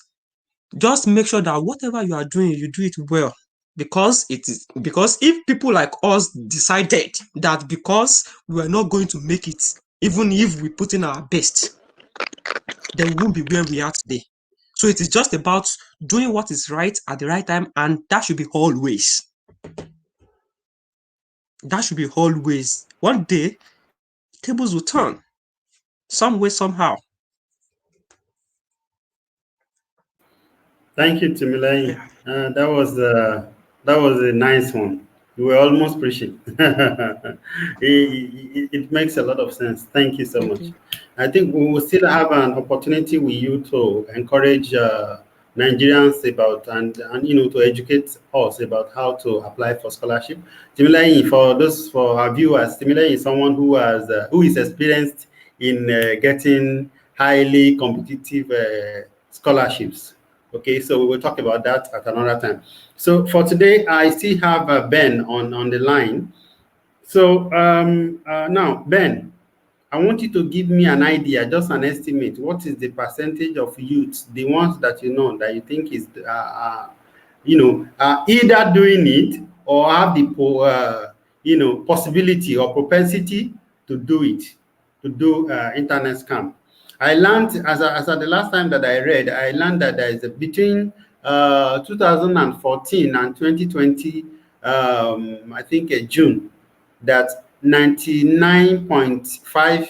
just make sure that whatever you are doing, you do it well. Because if people like us decided that because we are not going to make it, even if we put in our best, then we won't be where we are today. So it is just about doing what is right at the right time, and that should be always. That should be always. One day, tables will turn, some way, somehow. Thank you, Timilai. Yeah. That was a nice one. You were almost preaching. It makes a lot of sense. Thank you so Thank much. you. I think we will still have an opportunity with you to encourage Nigerians about and to educate us about how to apply for scholarship. Timilai, for our viewers, Timilai is someone who is experienced in getting highly competitive scholarships. Okay, so we will talk about that at another time. So for today, I still have Ben on the line. So now, Ben, I want you to give me an idea, just an estimate. What is the percentage of youths, the ones that you know that you think is, either doing it or have the, possibility or propensity to do it, to do internet scam. I learned as at the last time that I read, I learned that there is between 2014 and 2020, I think June, that 99.5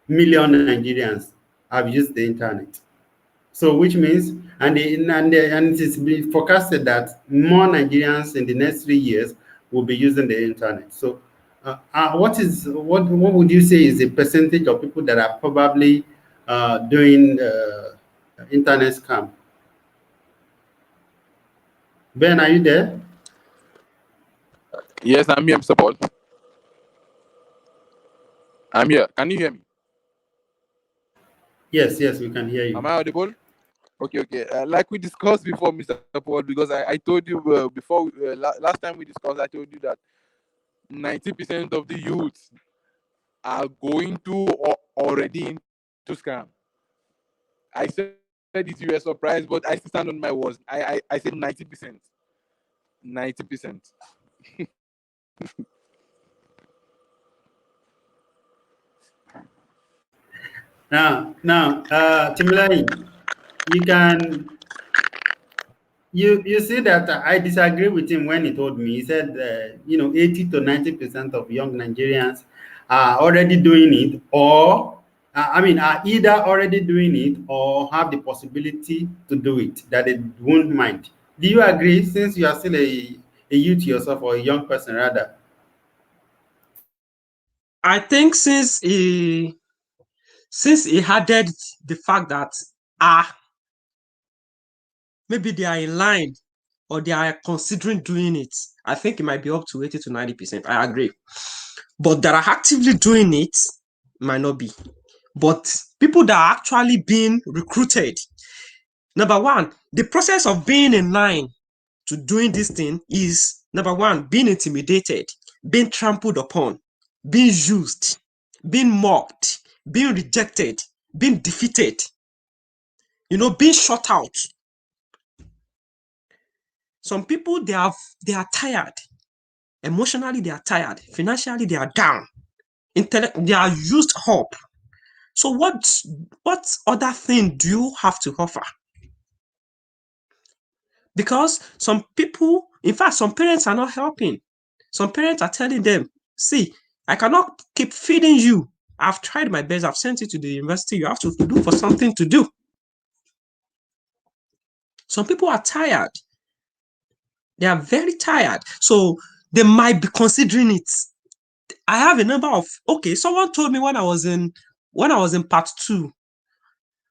million Nigerians have used the internet. So, which means, and it is been forecasted that more Nigerians in the next 3 years will be using the internet. So, what would you say is the percentage of people that are probably doing internet scam? Ben, are you there? Yes, I'm here, Mr. Paul. I'm here. Can you hear me? Yes, yes, we can hear Am you. I audible? Okay, okay. Like we discussed before, Mr. Paul, because I told you before, last time we discussed, I told you that 90% of the youths are going to or already into scam. I said it, you were surprised, but I still stand on my words. I said 90%. 90%. Now, Timilai, you can you see that I disagree with him when he told me. He said, 80 to 90% of young Nigerians are already doing it, or are either already doing it or have the possibility to do it, that they won't mind. Do you agree? Since you are still a youth yourself, or a young person rather. I think since he added the fact that maybe they are in line or they are considering doing it, I think it might be up to 80 to 90%. I agree. But that are actively doing it might not be. But people that are actually being recruited, number one, the process of being in line to doing this thing is number one, being intimidated, being trampled upon, being used, being mocked, being rejected, being defeated, being shut out. Some people they are tired. Emotionally, they are tired. Financially, they are down. They are used up. So what other thing do you have to offer? Because some people, in fact, some parents are not helping. Some parents are telling them, see, I cannot keep feeding you. I've tried my best. I've sent you to the university. You have to look for something to do. Some people are tired. They are very tired. So they might be considering it. I have a number of, okay, someone told me when I was in when I was in part 2,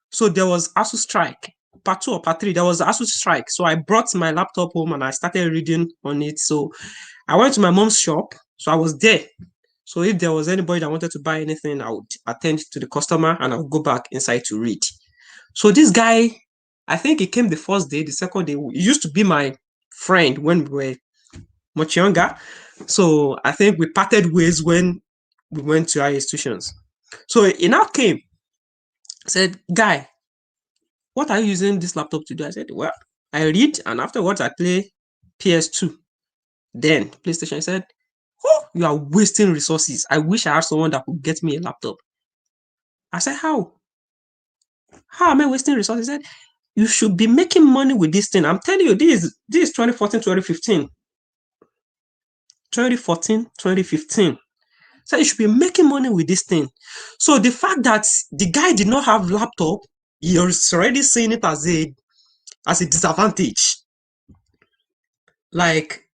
so there was ASU strike. Part 2 or part 3, there was ASU strike. So I brought my laptop home and I started reading on it. So I went to my mom's shop. So I was there. So if there was anybody that wanted to buy anything, I would attend to the customer and I would go back inside to read. So this guy, I think he came the first day, the second day. He used to be my friend when we were much younger. So I think we parted ways when we went to our institutions. So he now came, said, "Guy, what are you using this laptop to do?" I said, "Well, I read and afterwards I play PS2. Then PlayStation." He said, "Oh, you are wasting resources. I wish I had someone that could get me a laptop." I said, "How? How am I wasting resources?" He said, "You should be making money with this thing. I'm telling you, this is 2014, 2015. 2014, 2015. So you should be making money with this thing." So the fact that the guy did not have laptop, you're already seeing it as a disadvantage. Like,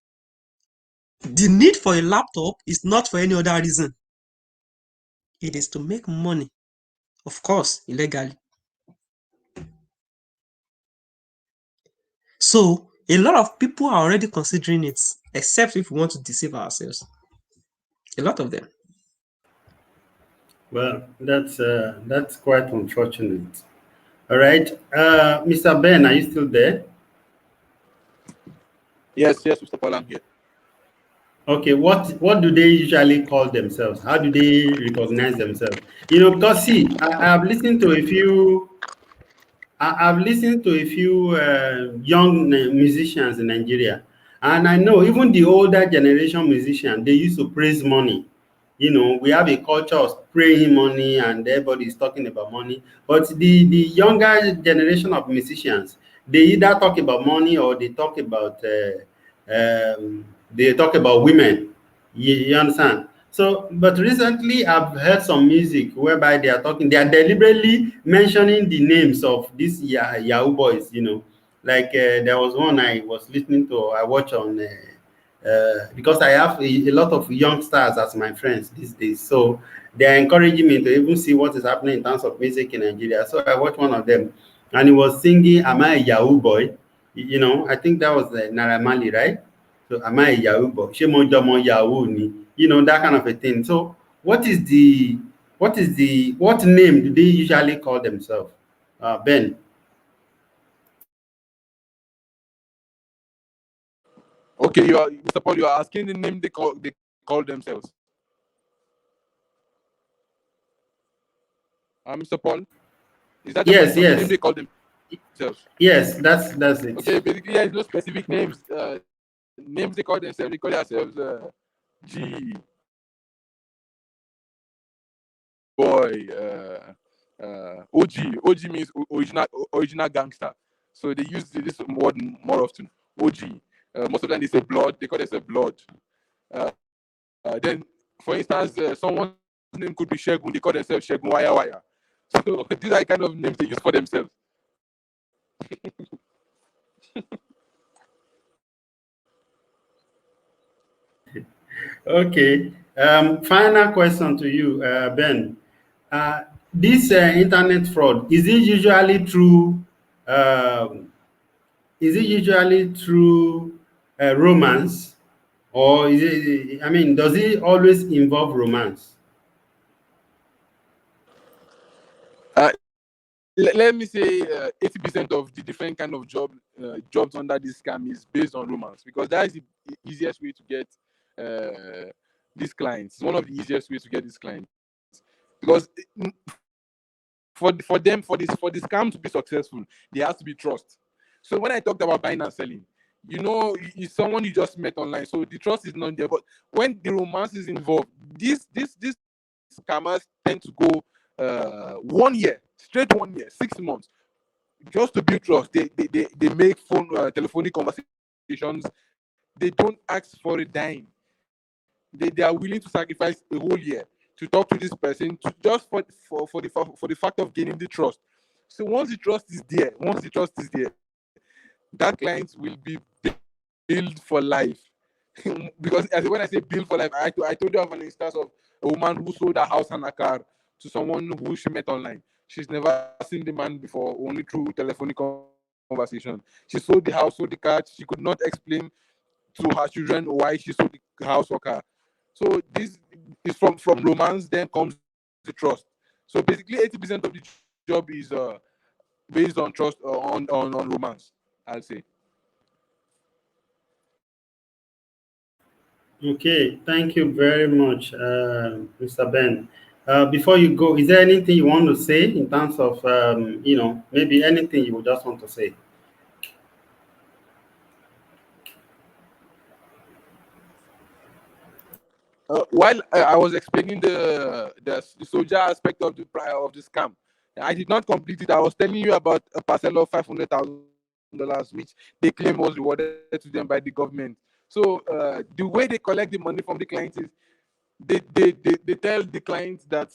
the need for a laptop is not for any other reason. It is to make money, of course, illegally. So a lot of people are already considering it, except if we want to deceive ourselves. A lot of them. Well, that's quite unfortunate. All right, Mr. Ben, are you still there? Yes, Mr. Paul, I'm here. Okay, what do they usually call themselves? How do they recognize themselves? Because see, I've listened to a few. I've listened to a few young musicians in Nigeria, and I know even the older generation musicians, they used to praise money. We have a culture of praying money, and everybody is talking about money. But the younger generation of musicians, they either talk about money or they talk about women. You understand? So, but recently I've heard some music whereby they are deliberately mentioning the names of these Yahoo boys. Like there was one I was listening to, I watch on. Because I have a lot of young stars as my friends these days. So they are encouraging me to even see what is happening in terms of music in Nigeria. So I watched one of them and he was singing, "Am I a Yahoo boy?" I think that was Naira Marley, right? So, "Am I a Yahoo boy? Ṣé mo jọmọ Yahoo ni?" That kind of a thing. So what name do they usually call themselves? Ben. Okay, Mr. Paul, you are asking the name they call themselves. Mr. Paul, is that your Yes, question? The name yes. they call themselves. Yes, that's it. Okay, basically, there is no specific names. Names they call themselves. They call themselves G boy. OG. OG means original gangster. So they use this word more often. OG. Most of them they say blood. They call themselves blood. Then, for instance, someone's name could be Shegun. They call themselves Shegun Wire Wire. So these are the kind of names they use for themselves. Okay. Final question to you, Ben. This internet fraud, um, is it usually through romance, or does it always involve romance? Uh, let me say 80% of the different kind of jobs under this scam is based on romance, because that is the easiest way to get these clients. It's one of the easiest ways to get these clients, because for the scam to be successful, there has to be trust. So when I talked about buying and selling, it's someone you just met online, so the trust is not there. But when the romance is involved, these scammers tend to go 1 year, straight 1 year, 6 months, just to build trust. They make telephonic conversations. They don't ask for a dime. They are willing to sacrifice a whole year to talk to this person, to just for the fact of gaining the trust. So once the trust is there, that client will be built for life. Because when I say build for life, I told you of an instance of a woman who sold her house and a car to someone who she met online. She's never seen the man before, only through telephonic conversation. She sold the house, sold the car. She could not explain to her children why she sold the house or car. So this is from romance. Then comes the trust. So basically, 80% of the job is based on trust on romance. I'll say. Okay, thank you very much, Mr. Ben. Before you go, is there anything you want to say in terms of, maybe anything you would just want to say? While I was explaining the soldier aspect of of the scam, I did not complete it. I was telling you about a parcel of $500,000, which they claim was rewarded to them by the government. So the way they collect the money from the clients is they tell the clients that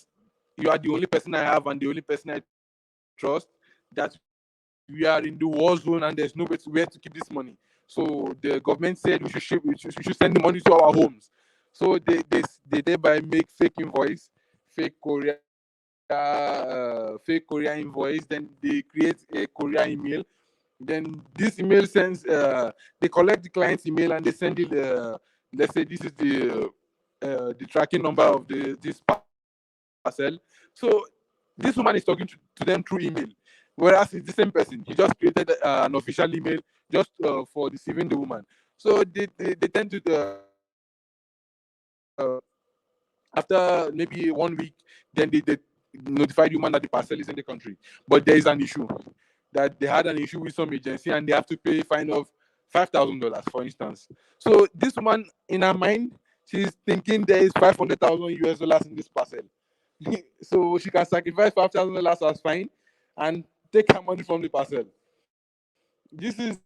you are the only person I have and the only person I trust, that we are in the war zone and there's nowhere where to keep this money. So the government said we should send the money to our homes. So they thereby make fake invoice, fake courier invoice. Then they create a courier email. Then this email sends they collect the client's email and they send it. Let's say this is the tracking number of this parcel. So this woman is talking to them through email, whereas it's the same person. He just created an official email just for deceiving the woman. So they tend to after maybe 1 week, then they notify the woman that the parcel is in the country, but there is an issue, that they had an issue with some agency and they have to pay a fine of $5,000, for instance. So this woman, in her mind, she's thinking there is 500,000 US dollars in this parcel. So she can sacrifice $5,000 as fine and take her money from the parcel. This is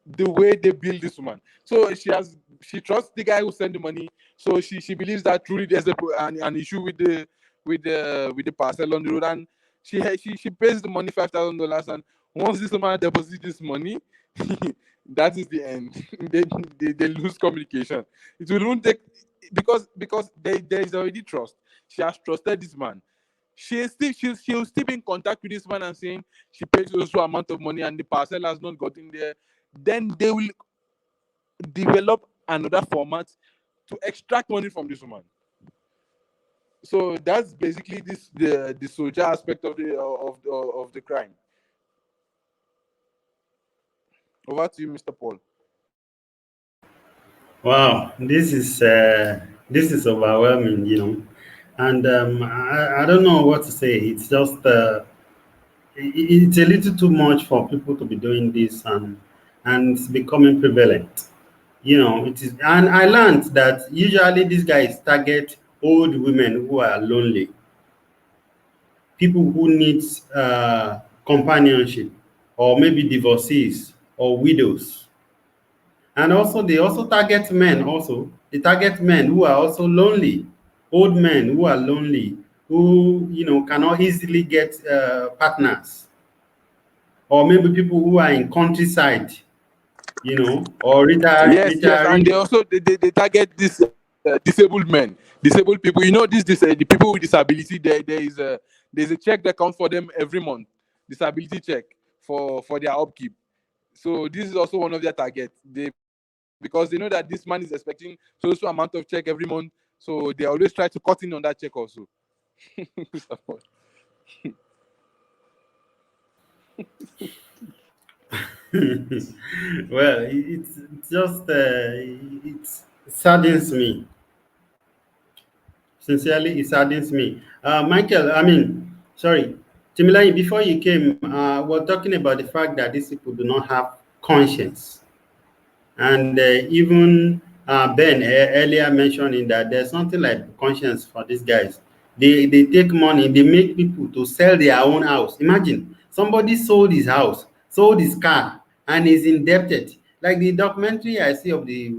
the way they build this woman. So she trusts the guy who sent the money. So she believes that truly there's an issue with the parcel on the road, and she pays the money $5,000. And once this woman deposits this money, that is the end. they lose communication. It will not take, because there is already trust. She has trusted this man. She'll still be in contact with this man and saying she pays also amount of money and the parcel has not gotten there. Then they will develop another format to extract money from this woman. So that's basically the soldier aspect of the crime. Over to you, Mr. Paul. Wow, this is overwhelming, and I don't know what to say. It's just it's a little too much for people to be doing this, and it's becoming prevalent. It is, and I learned that usually these guys target old women who are lonely, people who need companionship, or maybe divorcees or widows. And also they also target men. Also they target men who are also lonely, old men who are lonely, who cannot easily get partners, or maybe people who are in countryside, or Yes, and retiring. they also they target this disabled men, disabled people. The people with disability. There's a check that comes for them every month, disability check for their upkeep. So this is also one of their targets. Because they know that this man is expecting so amount of check every month, so they always try to cut in on that check also. Well, it's just it saddens me. Sincerely, it saddens me. Michael, I mean, sorry, Timilayi, before you came, we're talking about the fact that these people do not have conscience. And even Ben earlier mentioning that there's something like conscience for these guys. They take money, they make people to sell their own house. Imagine somebody sold his house, sold his car, and is indebted. Like the documentary I see of the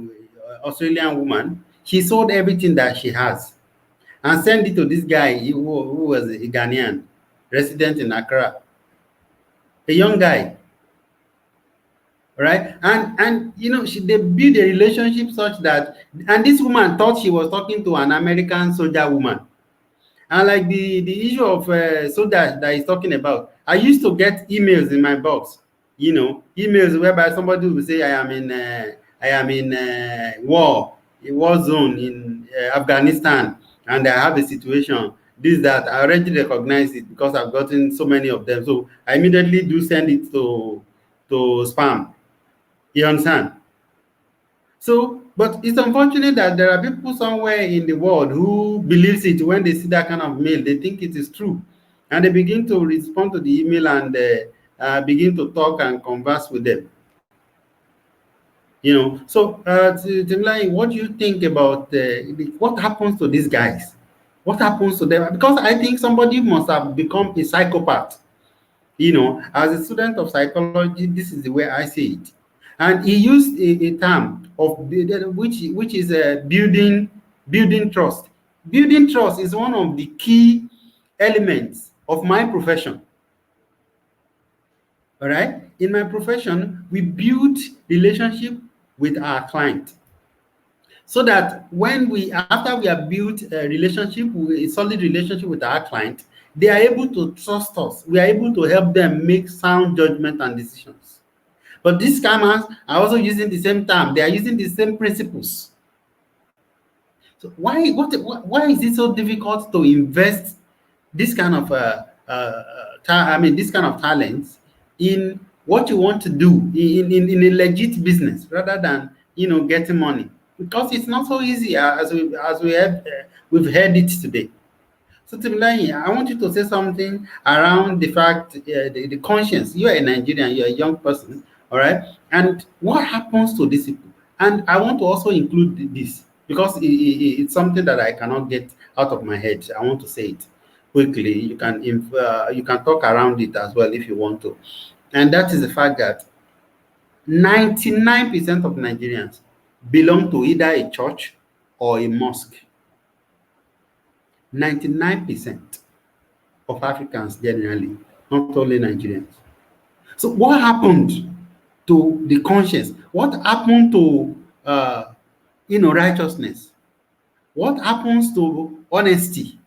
Australian woman, she sold everything that she has and sent it to this guy who was a Ghanaian resident in Accra, a young guy, right? And they build a relationship such that, and this woman thought she was talking to an American soldier woman, And like the issue of soldier that he's talking about, I used to get emails in my box, emails whereby somebody will say, I am in a war zone in Afghanistan, and I have a situation. This, that, I already recognize it because I've gotten so many of them. So I immediately do send it to spam. You understand? So, but it's unfortunate that there are people somewhere in the world who believes it. When they see that kind of mail, they think it is true, and they begin to respond to the email and begin to talk and converse with them. So Timlai, what do you think about what happens to these guys? What happens to them? Because I think somebody must have become a psychopath. As a student of psychology, this is the way I see it. And he used a term of which is building trust. Building trust is one of the key elements of my profession. All right, in my profession, we build relationship with our client, so that after we have built a solid relationship with our client, they are able to trust us. We are able to help them make sound judgment and decisions. But these scammers are also using the same term. They are using the same principles. So why is it so difficult to invest this kind of this kind of talents in what you want to do in a legit business, rather than getting money? Because it's not so easy we've heard it today. So Timilai, I want you to say something around the fact, the conscience. You are a Nigerian, you are a young person, all right? And what happens to these people? And I want to also include this, because it's something that I cannot get out of my head. I want to say it quickly. You can talk around it as well if you want to. And that is the fact that 99% of Nigerians belong to either a church or a mosque. 99% of Africans generally, not only Nigerians. So what happened to the conscience? What happened to righteousness? What happens to honesty?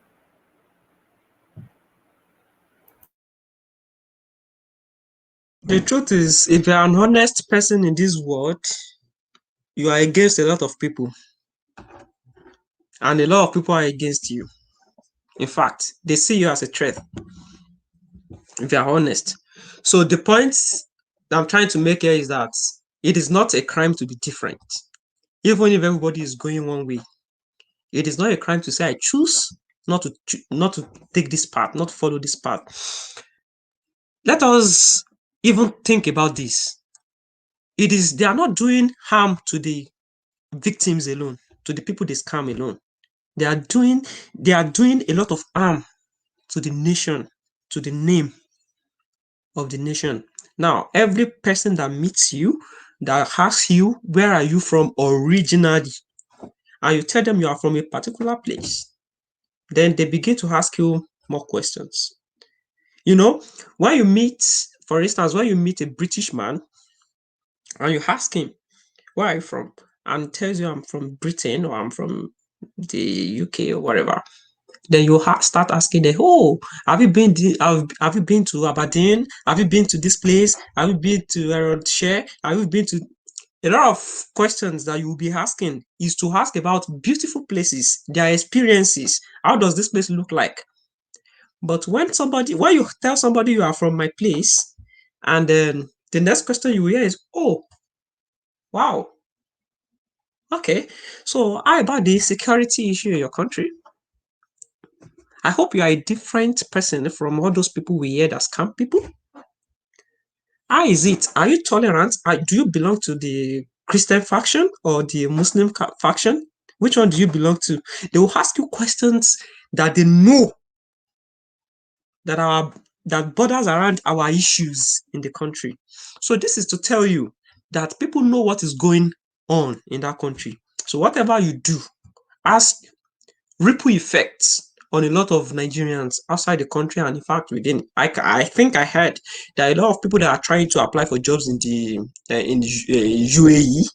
The truth is, if you're an honest person in this world, you are against a lot of people, and a lot of people are against you. In fact, they see you as a threat if you're honest. So the point that I'm trying to make here is that it is not a crime to be different. Even if everybody is going one way, it is not a crime to say I choose not to take this path, not follow this path. Let us even think about this. They are not doing harm to the victims alone, to the people they scam alone. They are doing a lot of harm to the nation, to the name of the nation. Now, every person that meets you, that asks you, where are you from originally? And you tell them you are from a particular place, then they begin to ask you more questions. When you meet, for instance, when you meet a British man and you ask him, where are you from? And he tells you, I'm from Britain, or I'm from the UK, or whatever. Then you start asking them, oh, have you been to Aberdeen? Have you been to this place? Have you been to Share? Have you been to... A lot of questions that you will be asking is to ask about beautiful places, their experiences. How does this place look like? But when you tell somebody you are from my place, and then the next question you hear is, oh, wow, okay, so how about the security issue in your country? I hope you are a different person from all those people we hear that scam people. How is it? Are you tolerant? Do you belong to the Christian faction or the Muslim faction? Which one do you belong to? They will ask you questions that they know that borders around our issues in the country. So this is to tell you that people know what is going on in that country. So whatever you do has ripple effects on a lot of Nigerians outside the country, and in fact within. I think I heard that a lot of people that are trying to apply for jobs in the UAE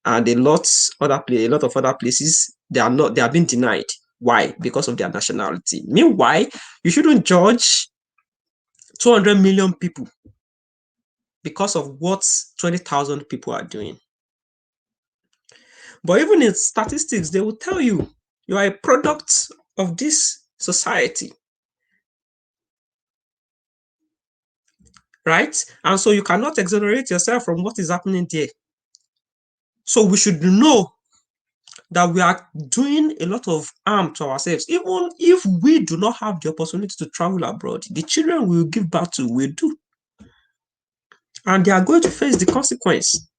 and a lot of other places, they are being denied. Why? Because of their nationality. Meanwhile, you shouldn't judge 200 million people because of what 20,000 people are doing. But even in statistics, they will tell you you are a product of this society. Right? And so you cannot exonerate yourself from what is happening there. So we should know that we are doing a lot of harm to ourselves. Even if we do not have the opportunity to travel abroad, the children we will give birth to will do. And they are going to face the consequence.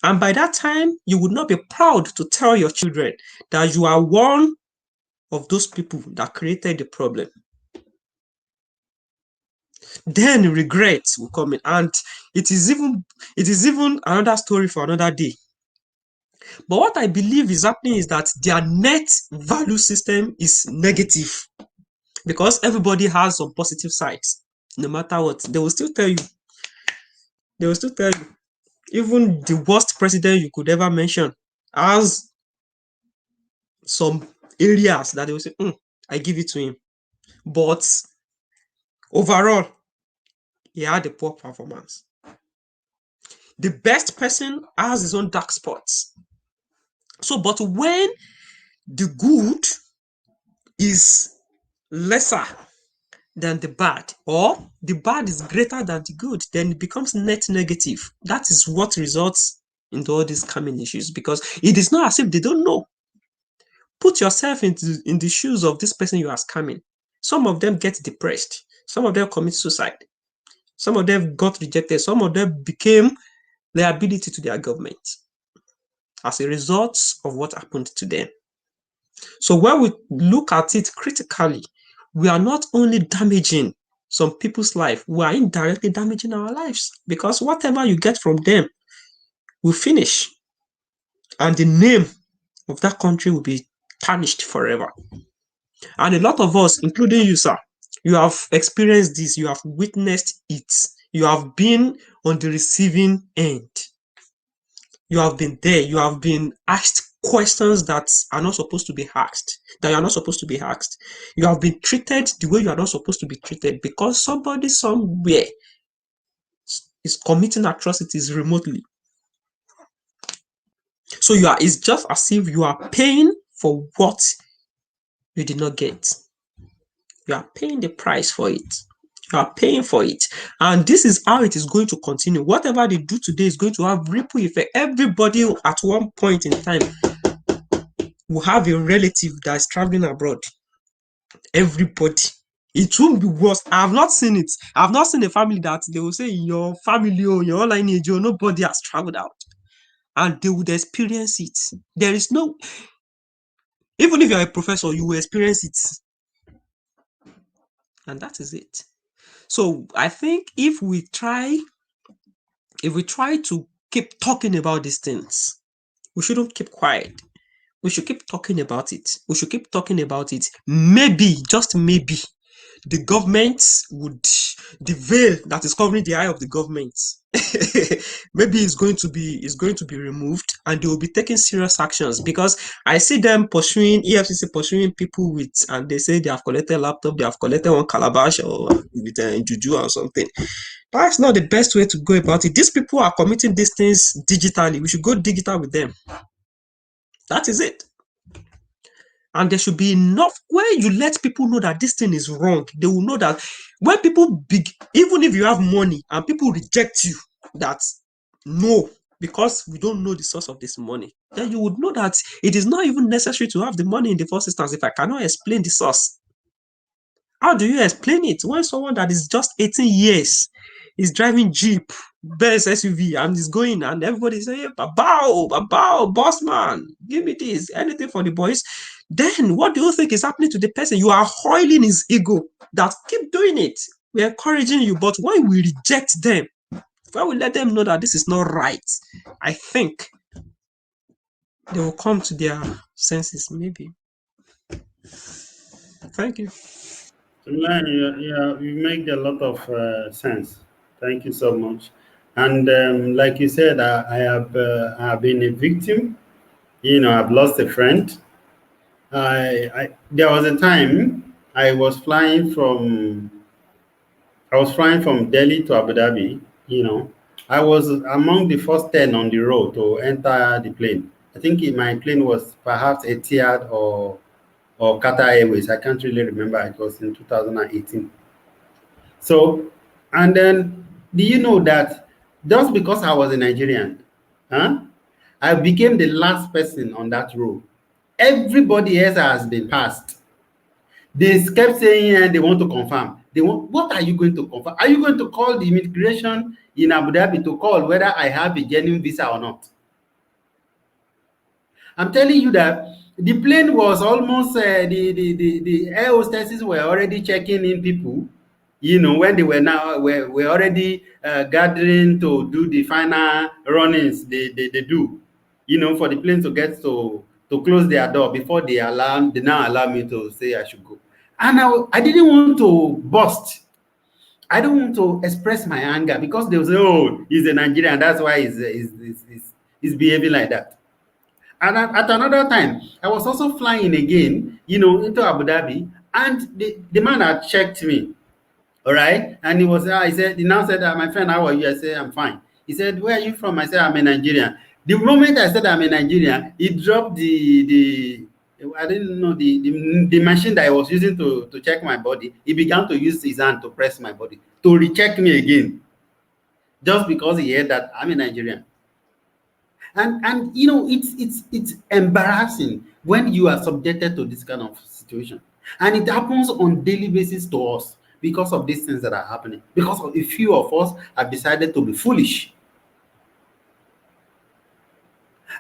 And by that time, you would not be proud to tell your children that you are one of those people that created the problem. Then regret will come in, and it is even another story for another day. But what I believe is happening is that their net value system is negative, because everybody has some positive sides. No matter what, they will still tell you. They will still tell you. Even the worst president you could ever mention has some areas that they will say, I give it to him. But overall, he had a poor performance. The best person has his own dark spots. So, but when the good is lesser than the bad, or the bad is greater than the good, then it becomes net negative. That is what results into all these scamming issues, because it is not as if they don't know. Put yourself in the shoes of this person you are scamming. Some of them get depressed. Some of them commit suicide. Some of them got rejected. Some of them became liability to their government as a result of what happened to them. So when we look at it critically, we are not only damaging some people's life, we are indirectly damaging our lives, because whatever you get from them will finish, and the name of that country will be tarnished forever. And a lot of us, including you, sir, you have experienced this, you have witnessed it, you have been on the receiving end. You have been there, you have been asked questions that are not supposed to be asked, that you are not supposed to be asked. You have been treated the way you are not supposed to be treated, because somebody somewhere is committing atrocities remotely. So it's just as if you are paying for what you did not get. You are paying the price for it. You are paying for it. And this is how it is going to continue. Whatever they do today is going to have ripple effect. Everybody at one point in time will have a relative that is traveling abroad. Everybody. It won't be worse. I have not seen it. I have not seen a family that they will say, in your family or your online age, nobody has traveled out. And they would experience it. There is no, even if you're a professor, you will experience it. And that is it. So I think if we try to keep talking about these things, we shouldn't keep quiet. We should keep talking about it. We should keep talking about it. Maybe, just maybe, the government would, the veil that is covering the eye of the government, maybe it's going to be removed, and they will be taking serious actions, because I see them pursuing, EFCC pursuing people with, and they say they have collected laptop, they have collected one calabash or with juju or something. That's not the best way to go about it. These people are committing these things digitally. We should go digital with them. That is it. And there should be enough where you let people know that this thing is wrong. They will know that when people even if you have money and people reject you, that no, because we don't know the source of this money, then you would know that it is not even necessary to have the money in the first instance if I cannot explain the source. How do you explain it when someone that is just 18 years is driving Jeep, Benz SUV, and is going, and everybody say, hey, babao, boss man, give me this, anything for the boys? Then what do you think is happening to the person? You are oiling his ego that keep doing it. We're encouraging you, but when we reject them, when we let them know that this is not right, I think they will come to their senses, maybe. Thank you. Yeah, you make a lot of sense. Thank you so much. And like you said, I have been a victim. I've lost a friend. There was a time I was flying from Delhi to Abu Dhabi. You know, I was among the first 10 on the road to enter the plane. I think my plane was perhaps Etihad or Qatar Airways. I can't really remember. It was in 2018. So, and then, do you know that just because I was a Nigerian, huh, I became the last person on that row. Everybody else has been passed. They kept saying they want to confirm. What are you going to confirm? Are you going to call the immigration in Abu Dhabi to call whether I have a genuine visa or not? I'm telling you that the plane was almost the air hostesses were already checking in people, when they were already gathering to do the final runnings they do, for the plane to get to close their door before they now allow me to say I should go. And I didn't want to burst. I don't want to express my anger because they will say, oh, he's a Nigerian, that's why he's behaving like that. And at another time, I was also flying again, into Abu Dhabi, and the man had checked me, all right? And he now said, my friend, how are you? I said, I'm fine. He said, where are you from? I said, I'm a Nigerian. The moment I said I'm a Nigerian, he dropped I didn't know the machine that I was using to check my body. He began to use his hand to press my body to recheck me again, just because he heard that I'm a Nigerian. And it's embarrassing when you are subjected to this kind of situation, and it happens on daily basis to us because of these things that are happening, because of a few of us have decided to be foolish.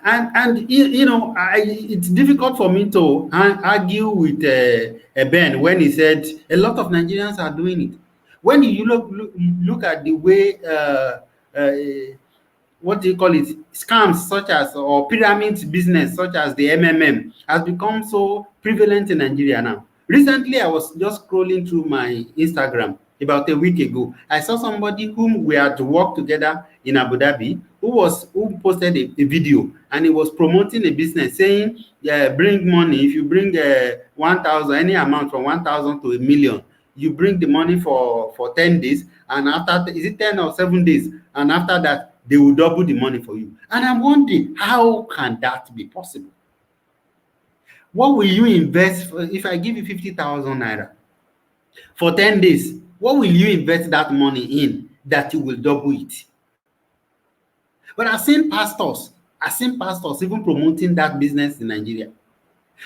And it's difficult for me to argue with Ben when he said a lot of Nigerians are doing it. When you look at the way what do you call it, scams such as, or pyramid business such as the MMM has become so prevalent in Nigeria now. Recently, I was just scrolling through my Instagram about a week ago. I saw somebody whom we had to work together in Abu Dhabi who posted a video, and he was promoting a business saying, yeah, bring money. If you bring 1,000, any amount from 1,000 to a million, you bring the money for 10 days, and after, is it 10 or 7 days? And after that, they will double the money for you. And I'm wondering, how can that be possible? What will you invest if I give you 50,000 naira for 10 days? What will you invest that money in that you will double it? But I've seen pastors even promoting that business in Nigeria.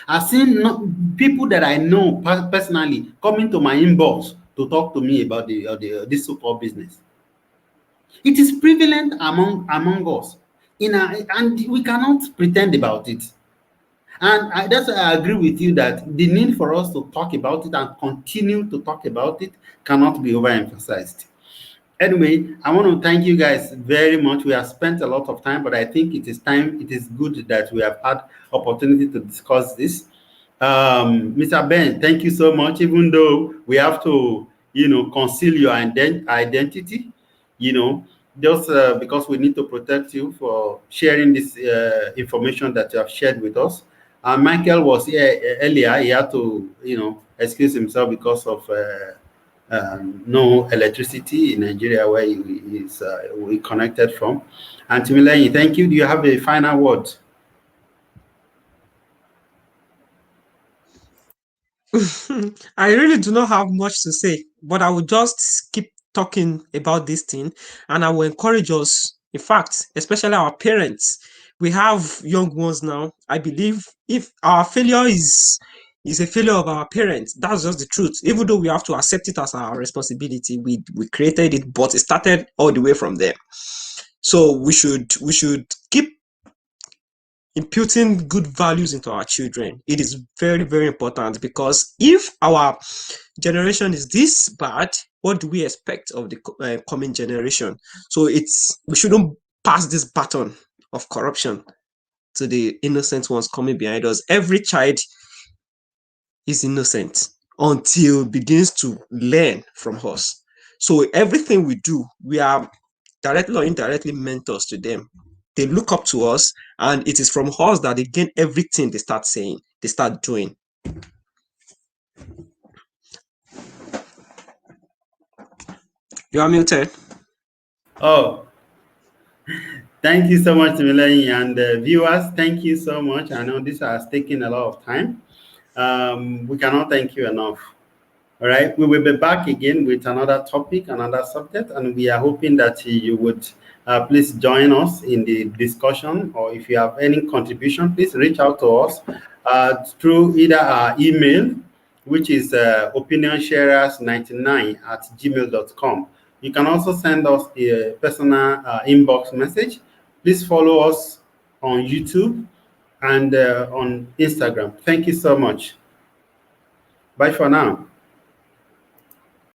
I've seen people that I know personally coming to my inbox to talk to me about this so-called business. It is prevalent among us, and we cannot pretend about it. And that's why I agree with you that the need for us to talk about it and continue to talk about it cannot be overemphasized. Anyway, I want to thank you guys very much. We have spent a lot of time, but I think it is good that we have had opportunity to discuss this. Mr. Ben, thank you so much. Even though we have to, conceal your identity, just because we need to protect you for sharing this information that you have shared with us. Michael was here earlier. He had to, excuse himself because of no electricity in Nigeria where we connected from. And Timileyin, thank you. Do you have a final word? I really do not have much to say, but I will just keep talking about this thing, and I will encourage us, in fact, especially our parents. We have young ones now. I believe if our failure is a failure of our parents, that's just the truth. Even though we have to accept it as our responsibility, we created it, but it started all the way from there. So we should keep imputing good values into our children. It is very, very important, because if our generation is this bad, what do we expect of the coming generation? So we shouldn't pass this baton of corruption to the innocent ones coming behind us. Every child is innocent until begins to learn from us. So everything we do, we are directly or indirectly mentors to them. They look up to us, and it is from us that they gain everything they start saying. they start doing. You are muted. Oh, thank you so much, Mileni, and viewers. Thank you so much. I know this has taken a lot of time. We cannot thank you enough. All right, we will be back again with another topic, another subject, and we are hoping that you would please join us in the discussion, or if you have any contribution, please reach out to us through either our email, which is opinionsharers99@gmail.com. You can also send us a personal inbox message. Please follow us on YouTube and on Instagram. Thank you so much. Bye for now.